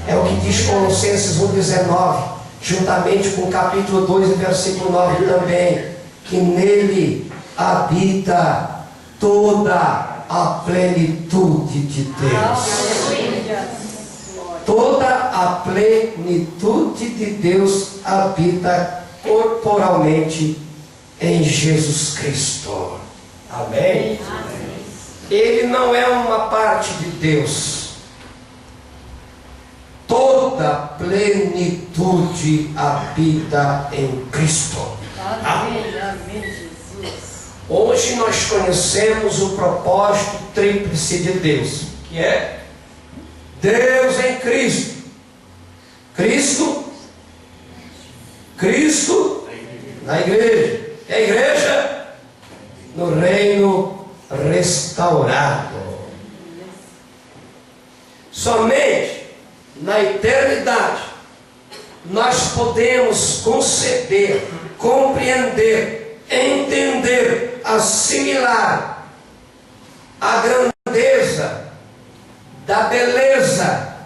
É o que diz Colossenses 1,19, juntamente com o capítulo 2, versículo 9 também, que nele habita toda a plenitude de Deus. Toda a plenitude de Deus habita corporalmente em Jesus Cristo. Amém? Ele não é uma parte de Deus. Toda a plenitude habita em Cristo. Amém, Jesus. Hoje nós conhecemos o propósito tríplice de Deus, que é Deus em Cristo. Cristo na igreja. E a igreja no reino restaurado. Somente na eternidade nós podemos conceber, compreender, entender, assimilar a grandeza, da beleza,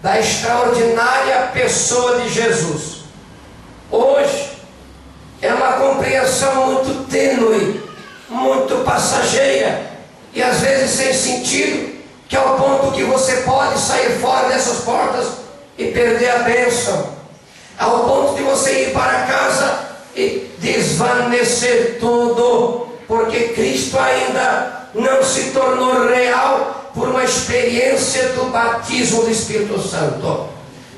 da extraordinária pessoa de Jesus. Hoje é uma compreensão muito tênue, muito passageira e às vezes sem sentido, que é o ponto que você pode sair fora dessas portas e perder a bênção, ao ponto de você ir para casa e desvanecer tudo, porque Cristo ainda não se tornou real por uma experiência do batismo do Espírito Santo.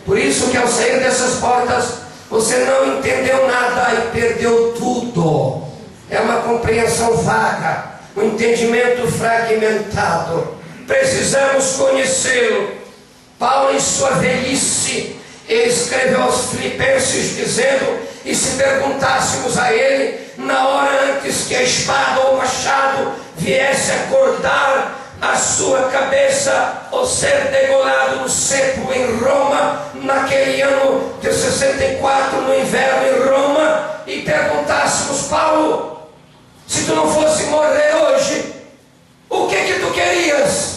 Por isso que ao sair dessas portas você não entendeu nada e perdeu tudo. É uma compreensão vaga, um entendimento fragmentado. Precisamos conhecê-lo. Paulo, em sua velhice, escreveu aos Filipenses dizendo: e se perguntássemos a ele, na hora antes que a espada ou o machado viesse a cortar a sua cabeça ou ser degolado no cepo em Roma, naquele ano de 64, no inverno em Roma, e perguntássemos: Paulo, se tu não fosse morrer hoje, o que tu querias?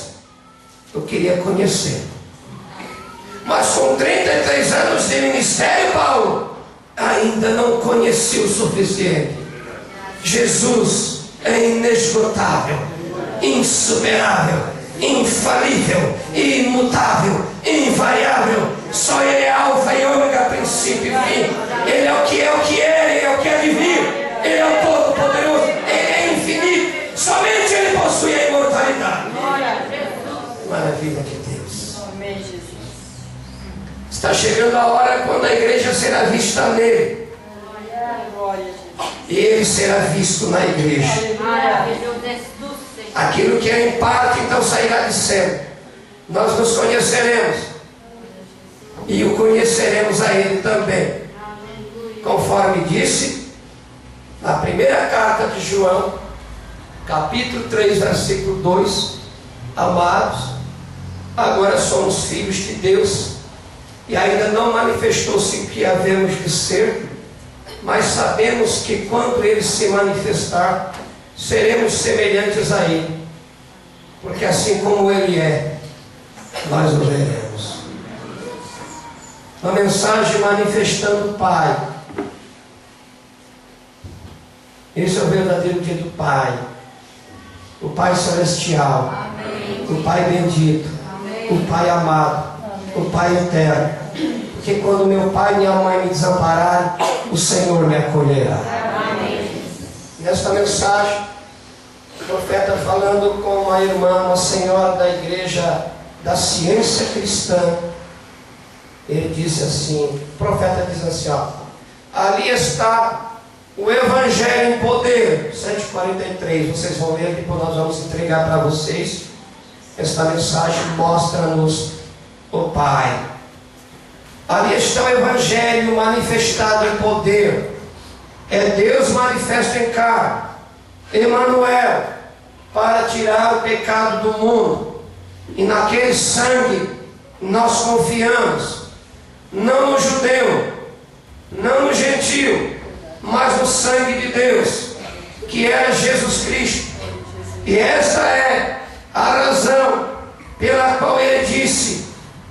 Eu queria conhecer. Mas com 33 anos de ministério, Paulo, ainda não conheci o suficiente. Jesus é inesgotável, insuperável, infalível, imutável, invariável. Só Ele é alfa e ômega, princípio e fim. Ele é o que é, Ele é o que há de vir. Ele é o Todo-Poderoso, Ele é infinito. Somente Ele possui a imortalidade. Maravilha de Deus. Amém, Jesus. Está chegando a hora quando a igreja será vista nele. Glória a Jesus. E ele será visto na igreja. Aquilo que é em parte, então sairá de cena. Nós nos conheceremos. E o conheceremos a ele também. Conforme disse na primeira carta de João, capítulo 3, versículo 2: amados, agora somos filhos de Deus, e ainda não manifestou-se o que havemos de ser, mas sabemos que quando Ele se manifestar, seremos semelhantes a Ele, porque assim como Ele é, nós o veremos. Uma mensagem manifestando o Pai. Esse é o verdadeiro dia do Pai. O Pai celestial. Amém. O Pai bendito. Amém. O Pai amado. Amém. O Pai eterno. Porque quando meu pai e minha mãe me desampararem, o Senhor me acolherá. Amém. Nesta mensagem, o profeta falando com uma irmã, uma senhora da igreja da ciência cristã, ele disse assim, o profeta diz assim, ó, ali está o Evangelho em poder, 143, vocês vão ler, depois nós vamos entregar para vocês. Esta mensagem mostra-nos o Pai. Ali está o Evangelho manifestado em poder. É Deus manifesto em carne, Emanuel, para tirar o pecado do mundo. E naquele sangue nós confiamos, não no judeu, não no gentio, mas no sangue de Deus, que era Jesus Cristo. E esta é a razão pela qual ele disse: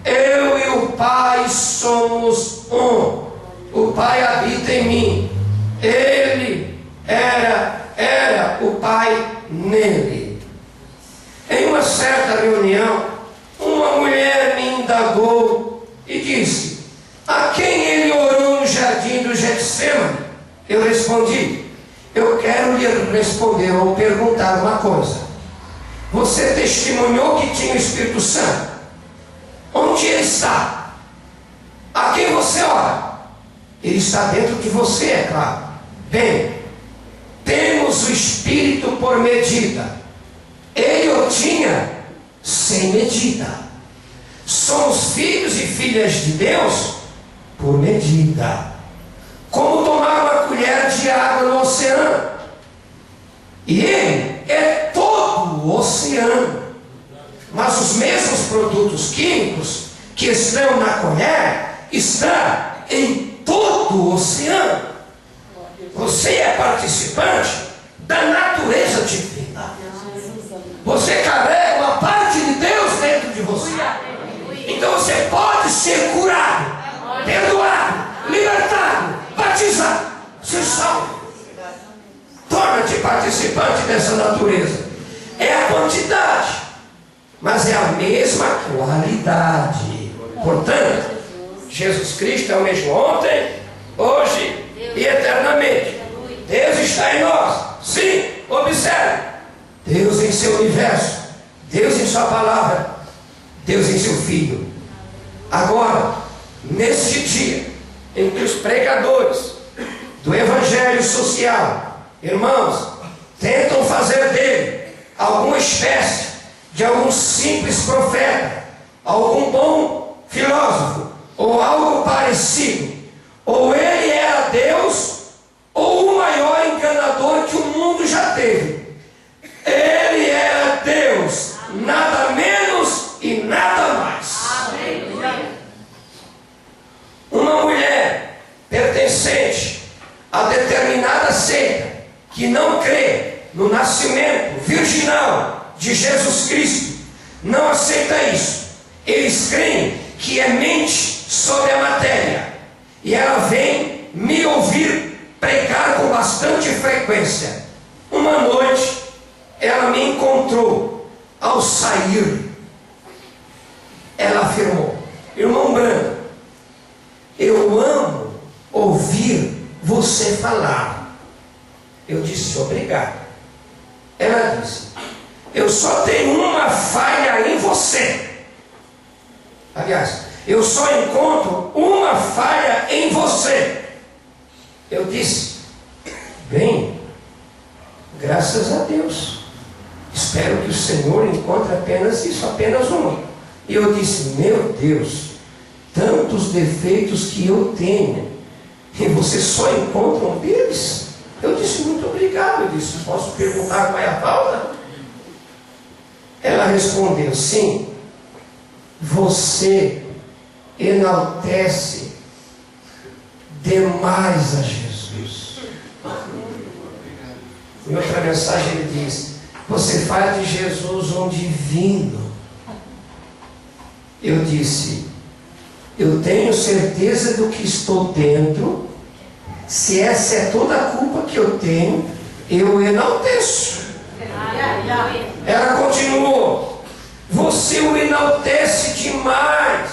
eu e o Pai somos um. O Pai habita em mim. Ele era o Pai nele. Em uma certa reunião, uma mulher me indagou e disse: a quem ele orou no jardim do Getsemane? Eu respondi: eu quero lhe responder ou perguntar uma coisa. Você testemunhou que tinha o Espírito Santo? Onde ele está? A quem você ora? Ele está dentro de você, é claro. Bem, temos o Espírito por medida. Ele o tinha sem medida. Somos filhos e filhas de Deus por medida. Como tomar uma colher de água no oceano. E ele é todo o oceano. Mas os mesmos produtos químicos que estão na colher estão em todo o oceano. Você é participante da natureza divina. Você carrega uma parte de Deus dentro de você. Então você pode ser curado, perdoado, libertado, batizado, ser salvo. Torna-te participante dessa natureza. É a quantidade, mas é a mesma qualidade. Portanto, Jesus Cristo é o mesmo ontem, hoje e eternamente. Deus está em nós. Sim, observe. Deus em seu universo, Deus em sua palavra, Deus em seu Filho. Agora, neste dia em que os pregadores do Evangelho social, irmãos, tentam fazer dele alguma espécie de algum simples profeta, algum bom filósofo, ou algo parecido, ou ele era Deus, ou o maior enganador que o mundo já teve. Ele era Deus, nada menos e nada mais. Amém. Uma mulher pertencente a determinada seita que não crê no nascimento virginal de Jesus Cristo, não aceita isso. Eles creem que é mente sobre a matéria. E ela vem me ouvir pregar com bastante frequência. Uma noite ela me encontrou. Ao sair, ela afirmou: irmão Branco, eu amo ouvir você falar. Eu disse: obrigado. Ela disse: eu só tenho uma falha em você. Aliás, eu só encontro uma falha em você. Eu disse: bem, graças a Deus. Espero que o Senhor encontre apenas isso, apenas uma. E eu disse: meu Deus, tantos defeitos que eu tenho, e você só encontra um deles? Eu disse: muito obrigado. Eu disse: posso perguntar qual é a falta? Ela respondeu: sim, você enaltece demais a Jesus. Em outra mensagem ele diz: você faz de Jesus um divino. Eu disse: eu tenho certeza do que estou dentro. Se essa é toda a culpa que eu tenho, eu enalteço. Ela continuou: você o enaltece demais.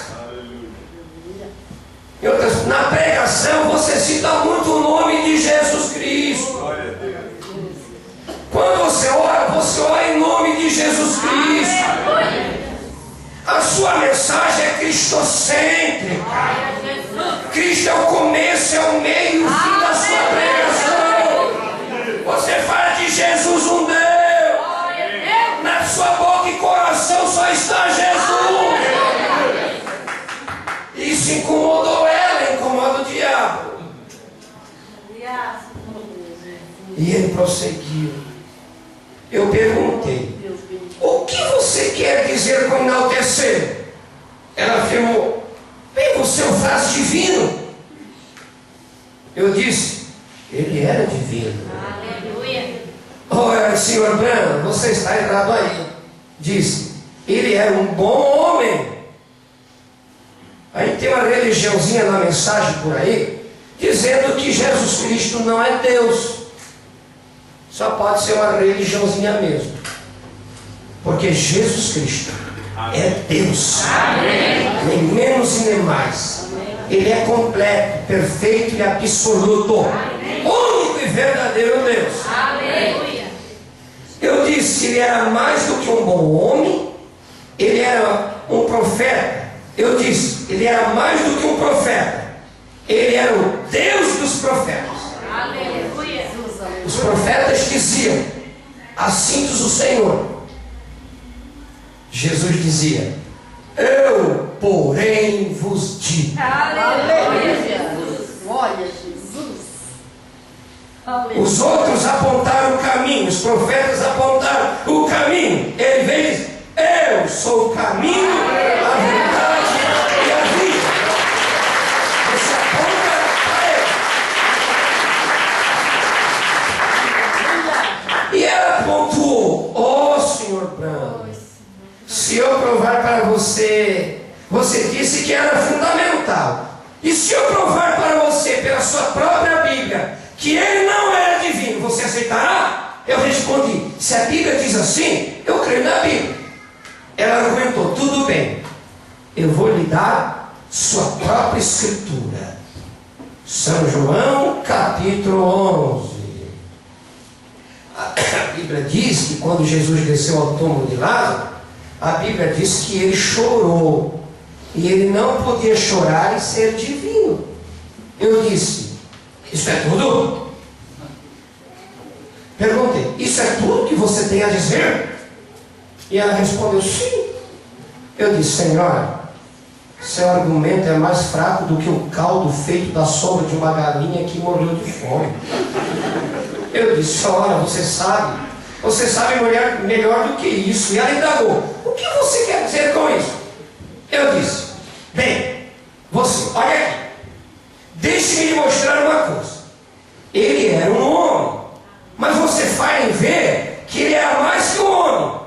Na pregação você cita muito o nome de Jesus Cristo. Quando você ora em nome de Jesus Cristo. A sua mensagem é cristocêntrica. Cristo é o começo, é o meio e o fim da sua pregação. Você fala de Jesus um Deus. Na sua boca e coração só está Jesus. Isso incomodou ela, incomoda o diabo. E ele prosseguiu. Eu perguntei: o que você quer dizer com enaltecer? Ela afirmou: bem, você é um frase divino. Eu disse: ele era divino. Aleluia. Oh, senhor Branham, você está errado aí. Disse: ele era um bom homem. Aí tem uma religiãozinha na mensagem por aí, dizendo que Jesus Cristo não é Deus. Só pode ser uma religiãozinha mesmo. Porque Jesus Cristo é Deus. Amém. Nem menos e nem mais. Ele é completo, perfeito e absoluto. Amém. Único e verdadeiro Deus. Amém. Eu disse: ele era mais do que um bom homem. Ele era um profeta. Eu disse: ele era mais do que um profeta. Ele era o Deus dos profetas. Aleluia. Os profetas diziam: assim diz o Senhor. Jesus dizia: eu, porém, vos digo. Aleluia, Jesus. Glória a Jesus. Aleluia. Os outros apontaram o caminho, os profetas apontaram o caminho. Ele veio e disse: eu sou o caminho, a verdade e a vida. Você aponta para ele. E ela pontuou: ó Senhor Branham, se eu provar para você, você disse que era fundamental. E se eu provar para você pela sua própria Bíblia que ele não era divino, você aceitará? Eu respondi: se a Bíblia diz assim, eu creio na Bíblia. Ela argumentou: tudo bem, eu vou lhe dar sua própria escritura. São João capítulo 11. A Bíblia diz que quando Jesus desceu ao túmulo de Lázaro, a Bíblia diz que ele chorou. E ele não podia chorar e ser divino. Eu disse: isso é tudo? Perguntei: isso é tudo que você tem a dizer? E ela respondeu: sim. Eu disse: senhora, seu argumento é mais fraco do que o caldo feito da sobra de uma galinha que morreu de fome. Eu disse: senhora, você sabe melhor do que isso. E ela indagou: o que você quer dizer com isso? Eu disse: bem, você, olha aqui, deixe-me lhe mostrar uma coisa. Ele era um homem, mas você faz em ver que ele era mais que um homem.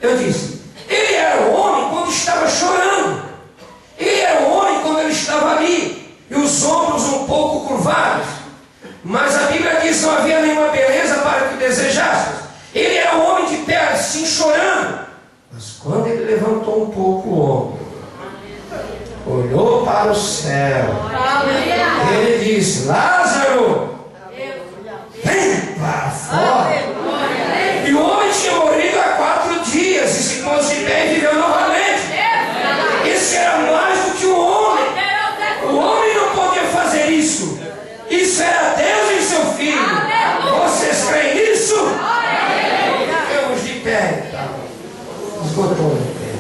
Eu disse: ele era um homem quando estava chorando. Ele era um homem quando ele estava ali, e os ombros um pouco curvados. Mas a Bíblia diz que não havia nenhuma beleza para que o desejasse. Ele era um homem de pé, assim, chorando. Mas quando ele levantou um pouco o ombro, olhou para o céu, ele disse: Lázaro, vem para fora. E o homem tinha morrido há 4 dias e se pôs de pé e viveu novamente. Esse era mais do que um homem. O homem não podia fazer isso. Isso era Deus em seu Filho. Vocês creem nisso? Ficamos de pé. Esgotou de pé.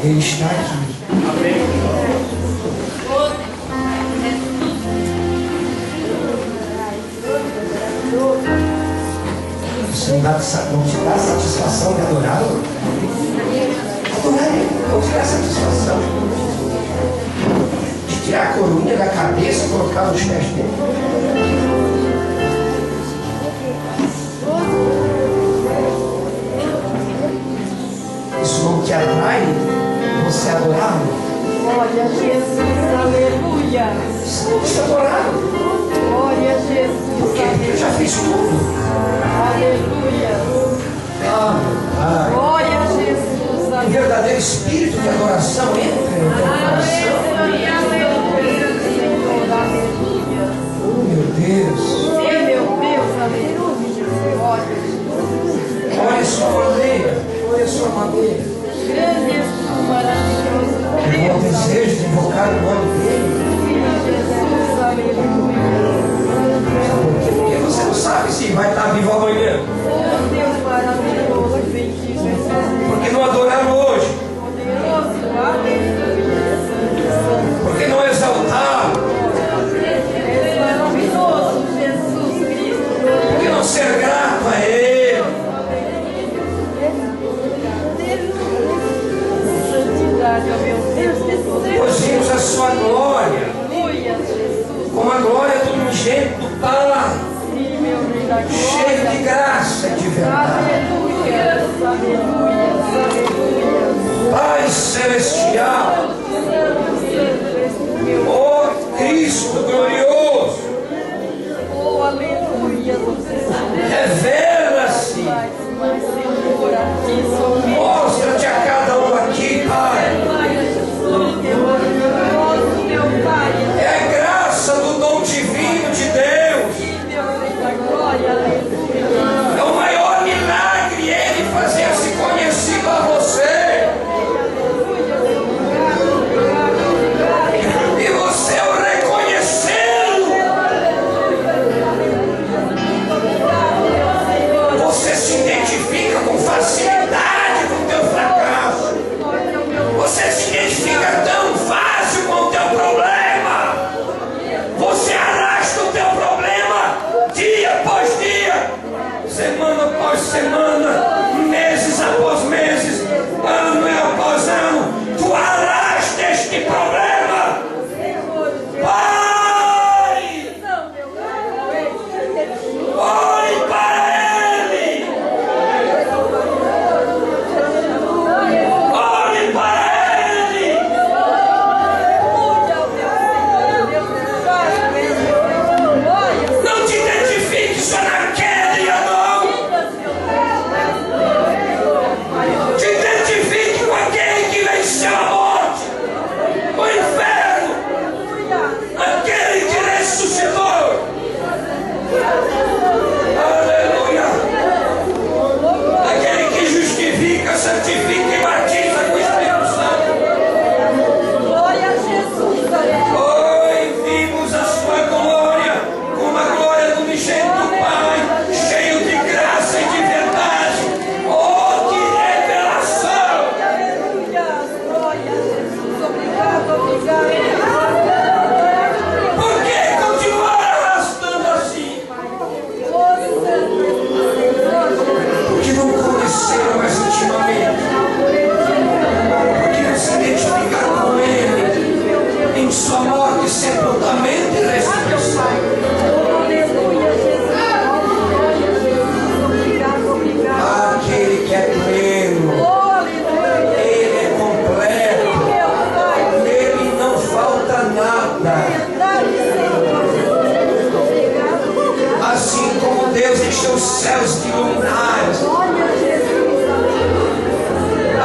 Ele está aqui. Você não te dá satisfação de adorá-lo? Adorar Ele não te dá satisfação. De tirar a coroinha da cabeça e colocar nos pés dele. Isso não te atrai você adorá-lo? Glória a Jesus, aleluia. Isso não te adorá-lo? Glória a Jesus, Porque ele já fez tudo. aleluia. Ah, meu Pai. Glória a Jesus, Um aleluia. verdadeiro espírito de adoração entra no teu coração. Aleluia, Senhor, aleluia. Oh, meu Deus. Sim, meu Deus, aleluia. Glória a Jesus. Olha a sua maneira. Olha a sua maneira. Grande és tu, maravilhoso. Eu não desejo de invocar o nome dele. Jesus, aleluia. Porque você não sabe se vai estar vivo amanhã. Oh, Deus maravilhoso, bendito Jesus. Porque não adoraram hoje. Poderoso, aleluia. Santo, Porque não exaltaram. és maravilhoso, Jesus Cristo. Porque não ser grato a ele. Santidade, ó meu Deus, Pois vimos a sua glória. aleluia, Jesus. Como a glória do unigênito do Pai. Sim, meu Rei da Cheio de glória. graça e de verdade. Aleluia, aleluia, aleluia. Pai celestial. Santo, santo és tu, meu Ó Cristo glorioso. Oh, aleluia, Revela-se. mas Senhor, aqui somente. Mostra-te a cada um aqui, Pai. Pai, Jesus, teu maravilhoso, meu Pai. É a graça do dom divino de Deus. Aqui, meu Rei da glória, aleluia. É o maior milagre ele fazer-se conhecido a você. Aleluia, obrigado, obrigado, obrigado. E você o reconhecê-lo. Você se identifica com facilidade com o teu fracasso. Você se identifica tão fácil com o teu problema. Você arrasta o teu problema dia após dia, semana após semana, meses após meses, ano após ano. Tu arrasta este problema. Pai, olhe para ele. Olhe para ele. Não te identifique só na queda e a não. Te identifique com aquele que venceu a morte, o inferno, aquele que ressuscitou. Aleluia. Aquele que justifica, santifica e batiza com o Espírito Santo. Oi, vimos a sua glória, como a glória do unigênito do Pai, cheio de graça e de verdade. Oh, que revelação! Por que continuar arrastando assim? Porque não conheceram mais intimamente. Porque não se identificaram com Ele em sua morte, sepultamento e ressurreição. Aquele que é pleno, Ele é completo, nele não falta nada. Assim como Deus encheu os céus de luminares,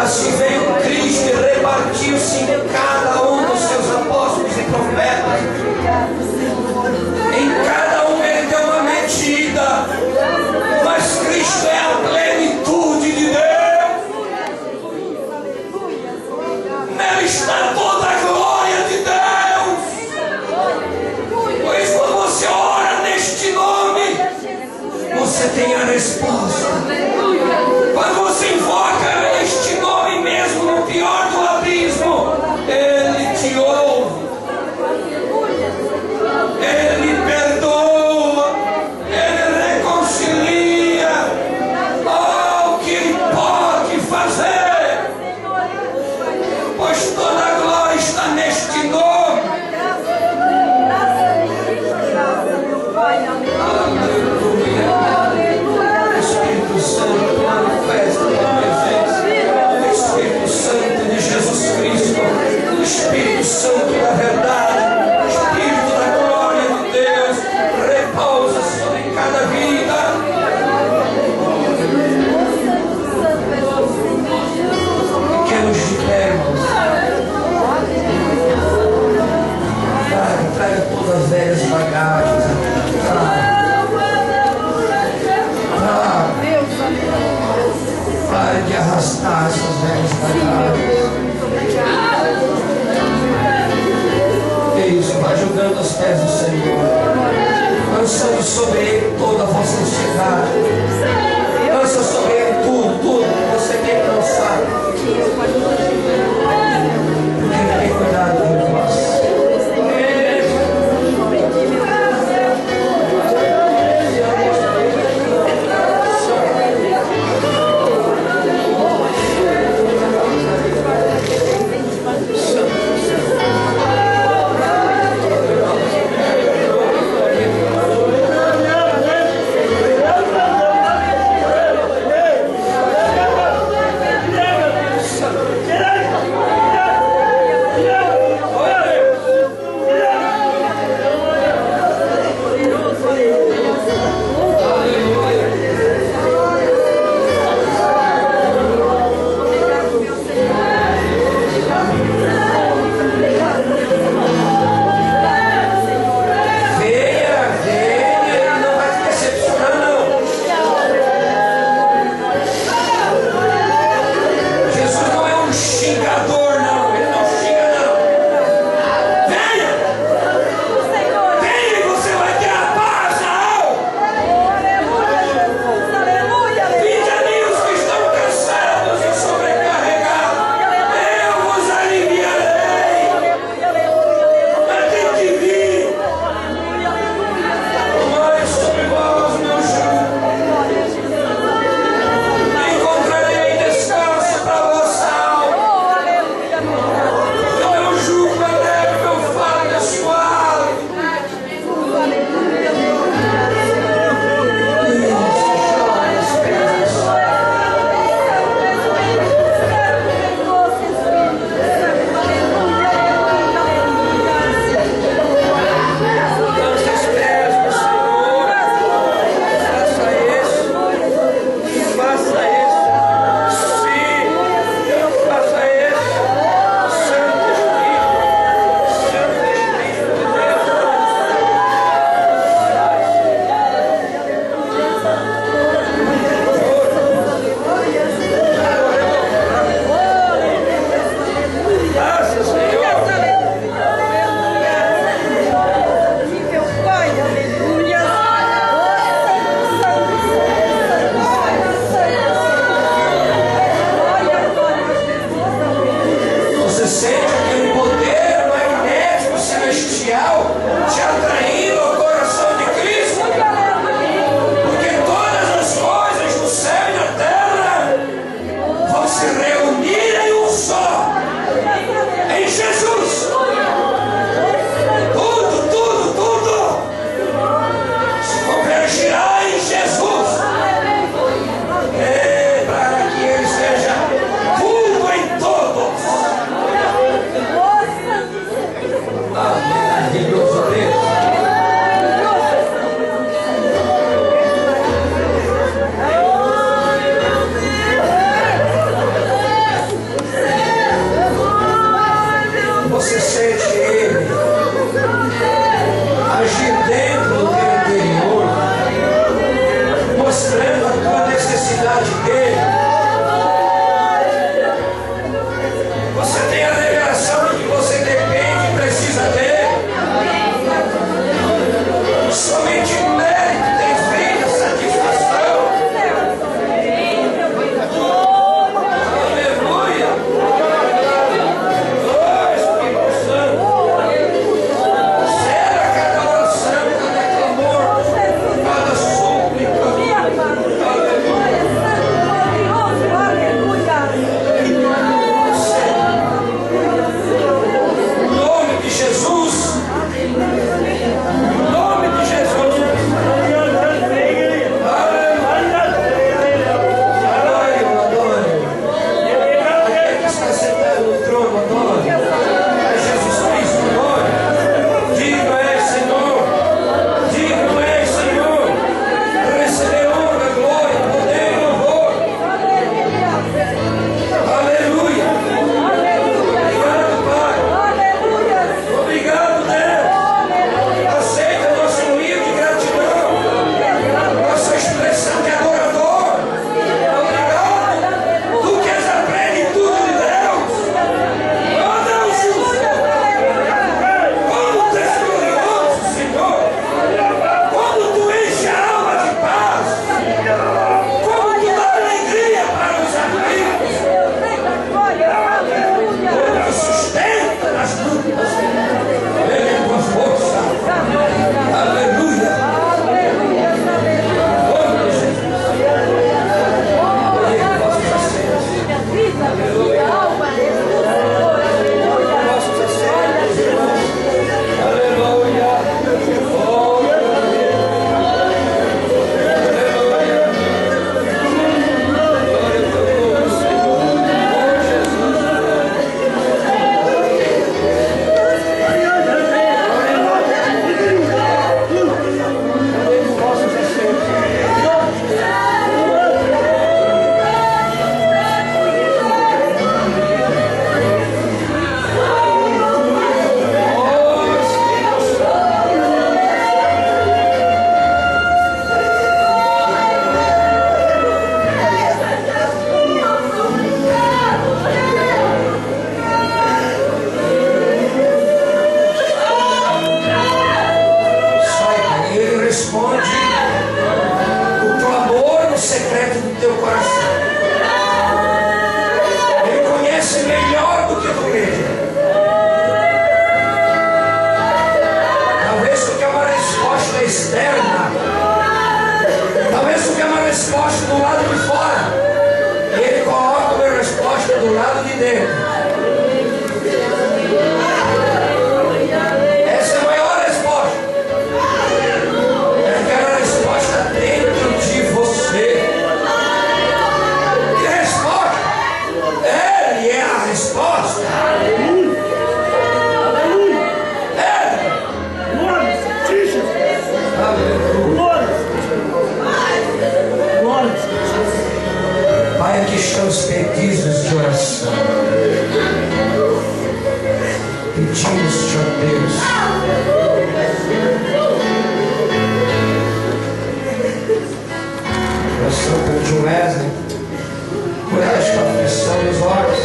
assim veio Cristo e repartiu-se em cada um dos seus apóstolos e profetas. Em cada um ele deu uma medida, mas Cristo é a plenitude de Deus. Nele está toda a glória de Deus. Pois quando você ora neste nome, você tem a resposta. Quando você invoca este nome mesmo no pior do abismo, Ele te ouve. suas velhas bagagens. Pare de arrastar essas velhas bagagens. Isso, vai jogando aos pés do Senhor, lançando sobre Ele toda a vossa ansiedade. Lança sobre Ele tudo que você tem que lançar. Porque Ele tem cuidado de nós. Get out! responde o clamor no secreto do teu coração. Ele conhece melhor do que tu mesmo. Talvez tu quer uma resposta externa. Talvez tu quer uma resposta do lado de fora. E Ele coloca uma resposta do lado de dentro. Essa é a maior resposta. Ele quer a resposta dentro de você. Que resposta? Ele é a resposta. Pai, aqui estão os pedidos de oração. Pedimos-te, ó Deus, oração pelo John Wesley, curar esta aflição nos olhos,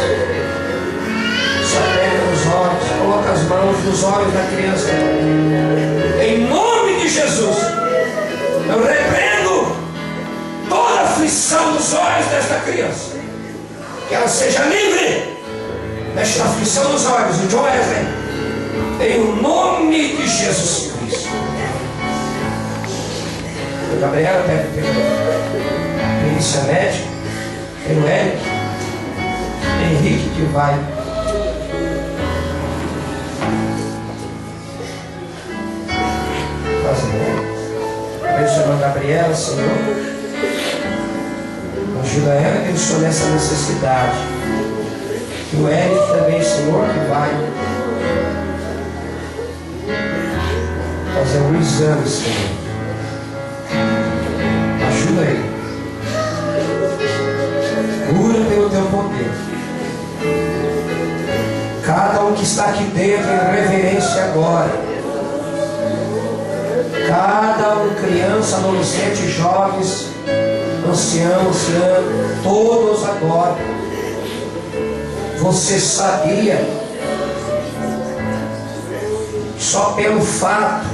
sapega nos olhos, coloca as mãos nos olhos da criança. Em nome de Jesus, eu repreendo toda a aflição nos olhos desta criança. Que ela seja livre desta aflição nos olhos do John Wesley. Em o nome de Jesus Cristo. A Gabriela pede pela perícia médica, pelo Eric, Henrique que vai. Fazer. Abençoa a irmã Gabriela, Senhor. Ajuda ela, abençoa nessa necessidade. E o Eric também, Senhor, que vai fazer um exame, Senhor. Ajuda ele. Cura pelo teu poder. Cada um que está aqui dentro em reverência agora. Cada um, criança, adolescente, jovens, anciãos, todos agora. Você sabia, só pelo fato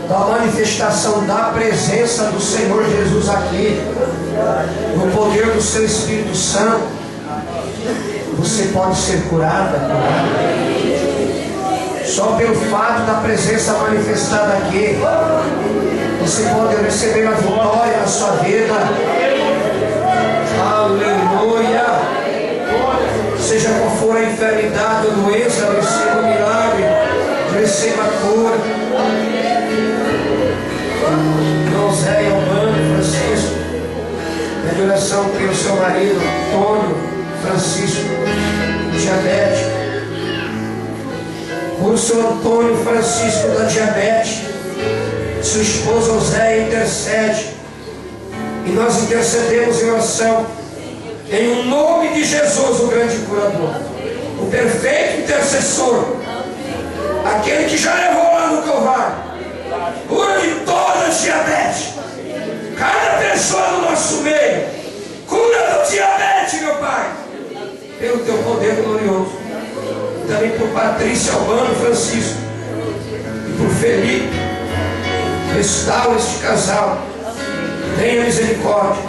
da manifestação da presença do Senhor Jesus aqui, no poder do seu Espírito Santo, você pode ser curada. Só pelo fato da presença manifestada aqui, você pode receber a vitória na sua vida. Aleluia. Seja qual for a enfermidade ou doença, receba o milagre, receba a cura. Irmão Zé e Albano Francisco, pede oração pelo seu marido Antônio Francisco, diabético. Por seu Antônio Francisco da diabetes, sua esposa Zé intercede, e nós intercedemos em oração, em o nome de Jesus, o grande curador, o perfeito intercessor, aquele que já levou lá no Calvário, cura de toda a diabetes, cada pessoa do nosso meio, cura do diabetes, meu Pai, pelo teu poder glorioso. Também por Patrícia Albano Francisco e por Felipe, restaura este casal, tenha misericórdia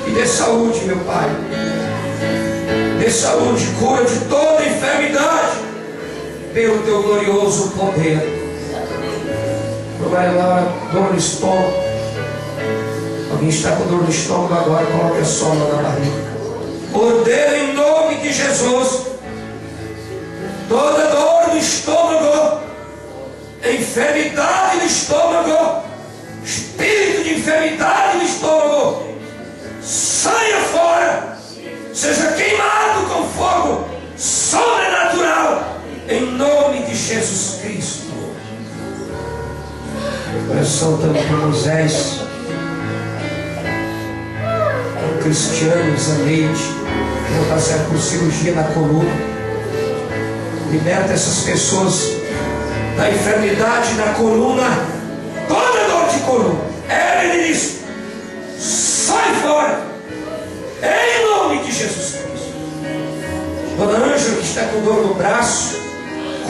e dê saúde, meu Pai, dê saúde, cura de toda enfermidade pelo teu glorioso poder. Vai lá, dor no estômago, alguém está com dor no estômago agora, coloque a sombra na barriga. Ordeno em nome de Jesus toda dor no estômago, enfermidade no estômago, espírito de enfermidade no estômago, saia fora, seja queimado com fogo sobrenatural, em nome de Jesus Cristo. Oração também por Moisés, por Cristiano Zaneide, que não está certo por cirurgia na coluna. Liberta essas pessoas da enfermidade na coluna, toda dor de coluna. Ele diz: sai fora, em nome de Jesus Cristo. Dona Ângela, que está com dor no braço,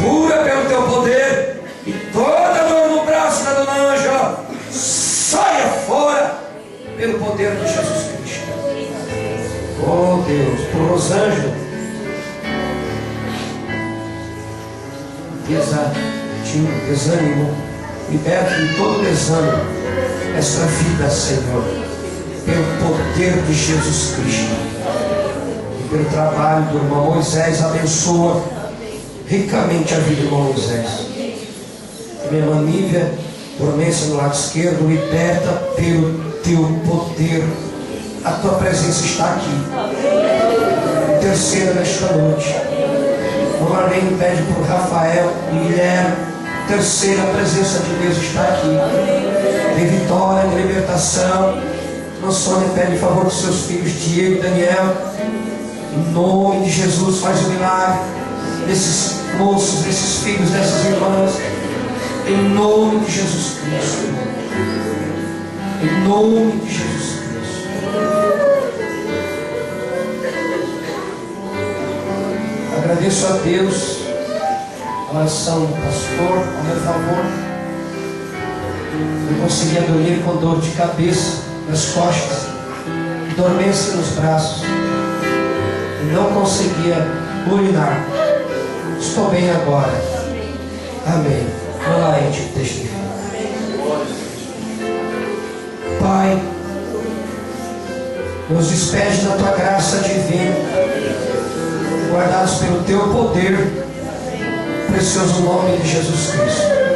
cura pelo teu poder. E toda dor no braço da Dona Ângela, saia fora pelo poder de Jesus Cristo. Oh Deus, por Rosângela, desânimo, liberta de todo desânimo esta vida, Senhor, pelo poder de Jesus Cristo. E pelo trabalho do irmão Moisés, abençoa ricamente a vida do irmão Moisés. Minha irmã Nívia, dormência no lado esquerdo, liberta pelo teu poder. A tua presença está aqui. Terceira nesta noite. O Marlene pede por Rafael e Guilherme. Terceira, a presença de Deus está aqui. De vitória, de libertação. Nossa Sônia pede em favor dos seus filhos Diego e Daniel. Em nome de Jesus, faz o milagre desses moços, desses filhos, dessas irmãs. Em nome de Jesus Cristo. Em nome de Jesus Cristo. Agradeço a Deus a oração do pastor ao meu favor. Eu conseguia dormir com dor de cabeça nas costas, dormência nos braços, e não conseguia urinar. Estou bem agora. Amém. Vamos lá, gente, testifica. Pai, nos despede da tua graça divina, guardados pelo teu poder, precioso nome de Jesus Cristo.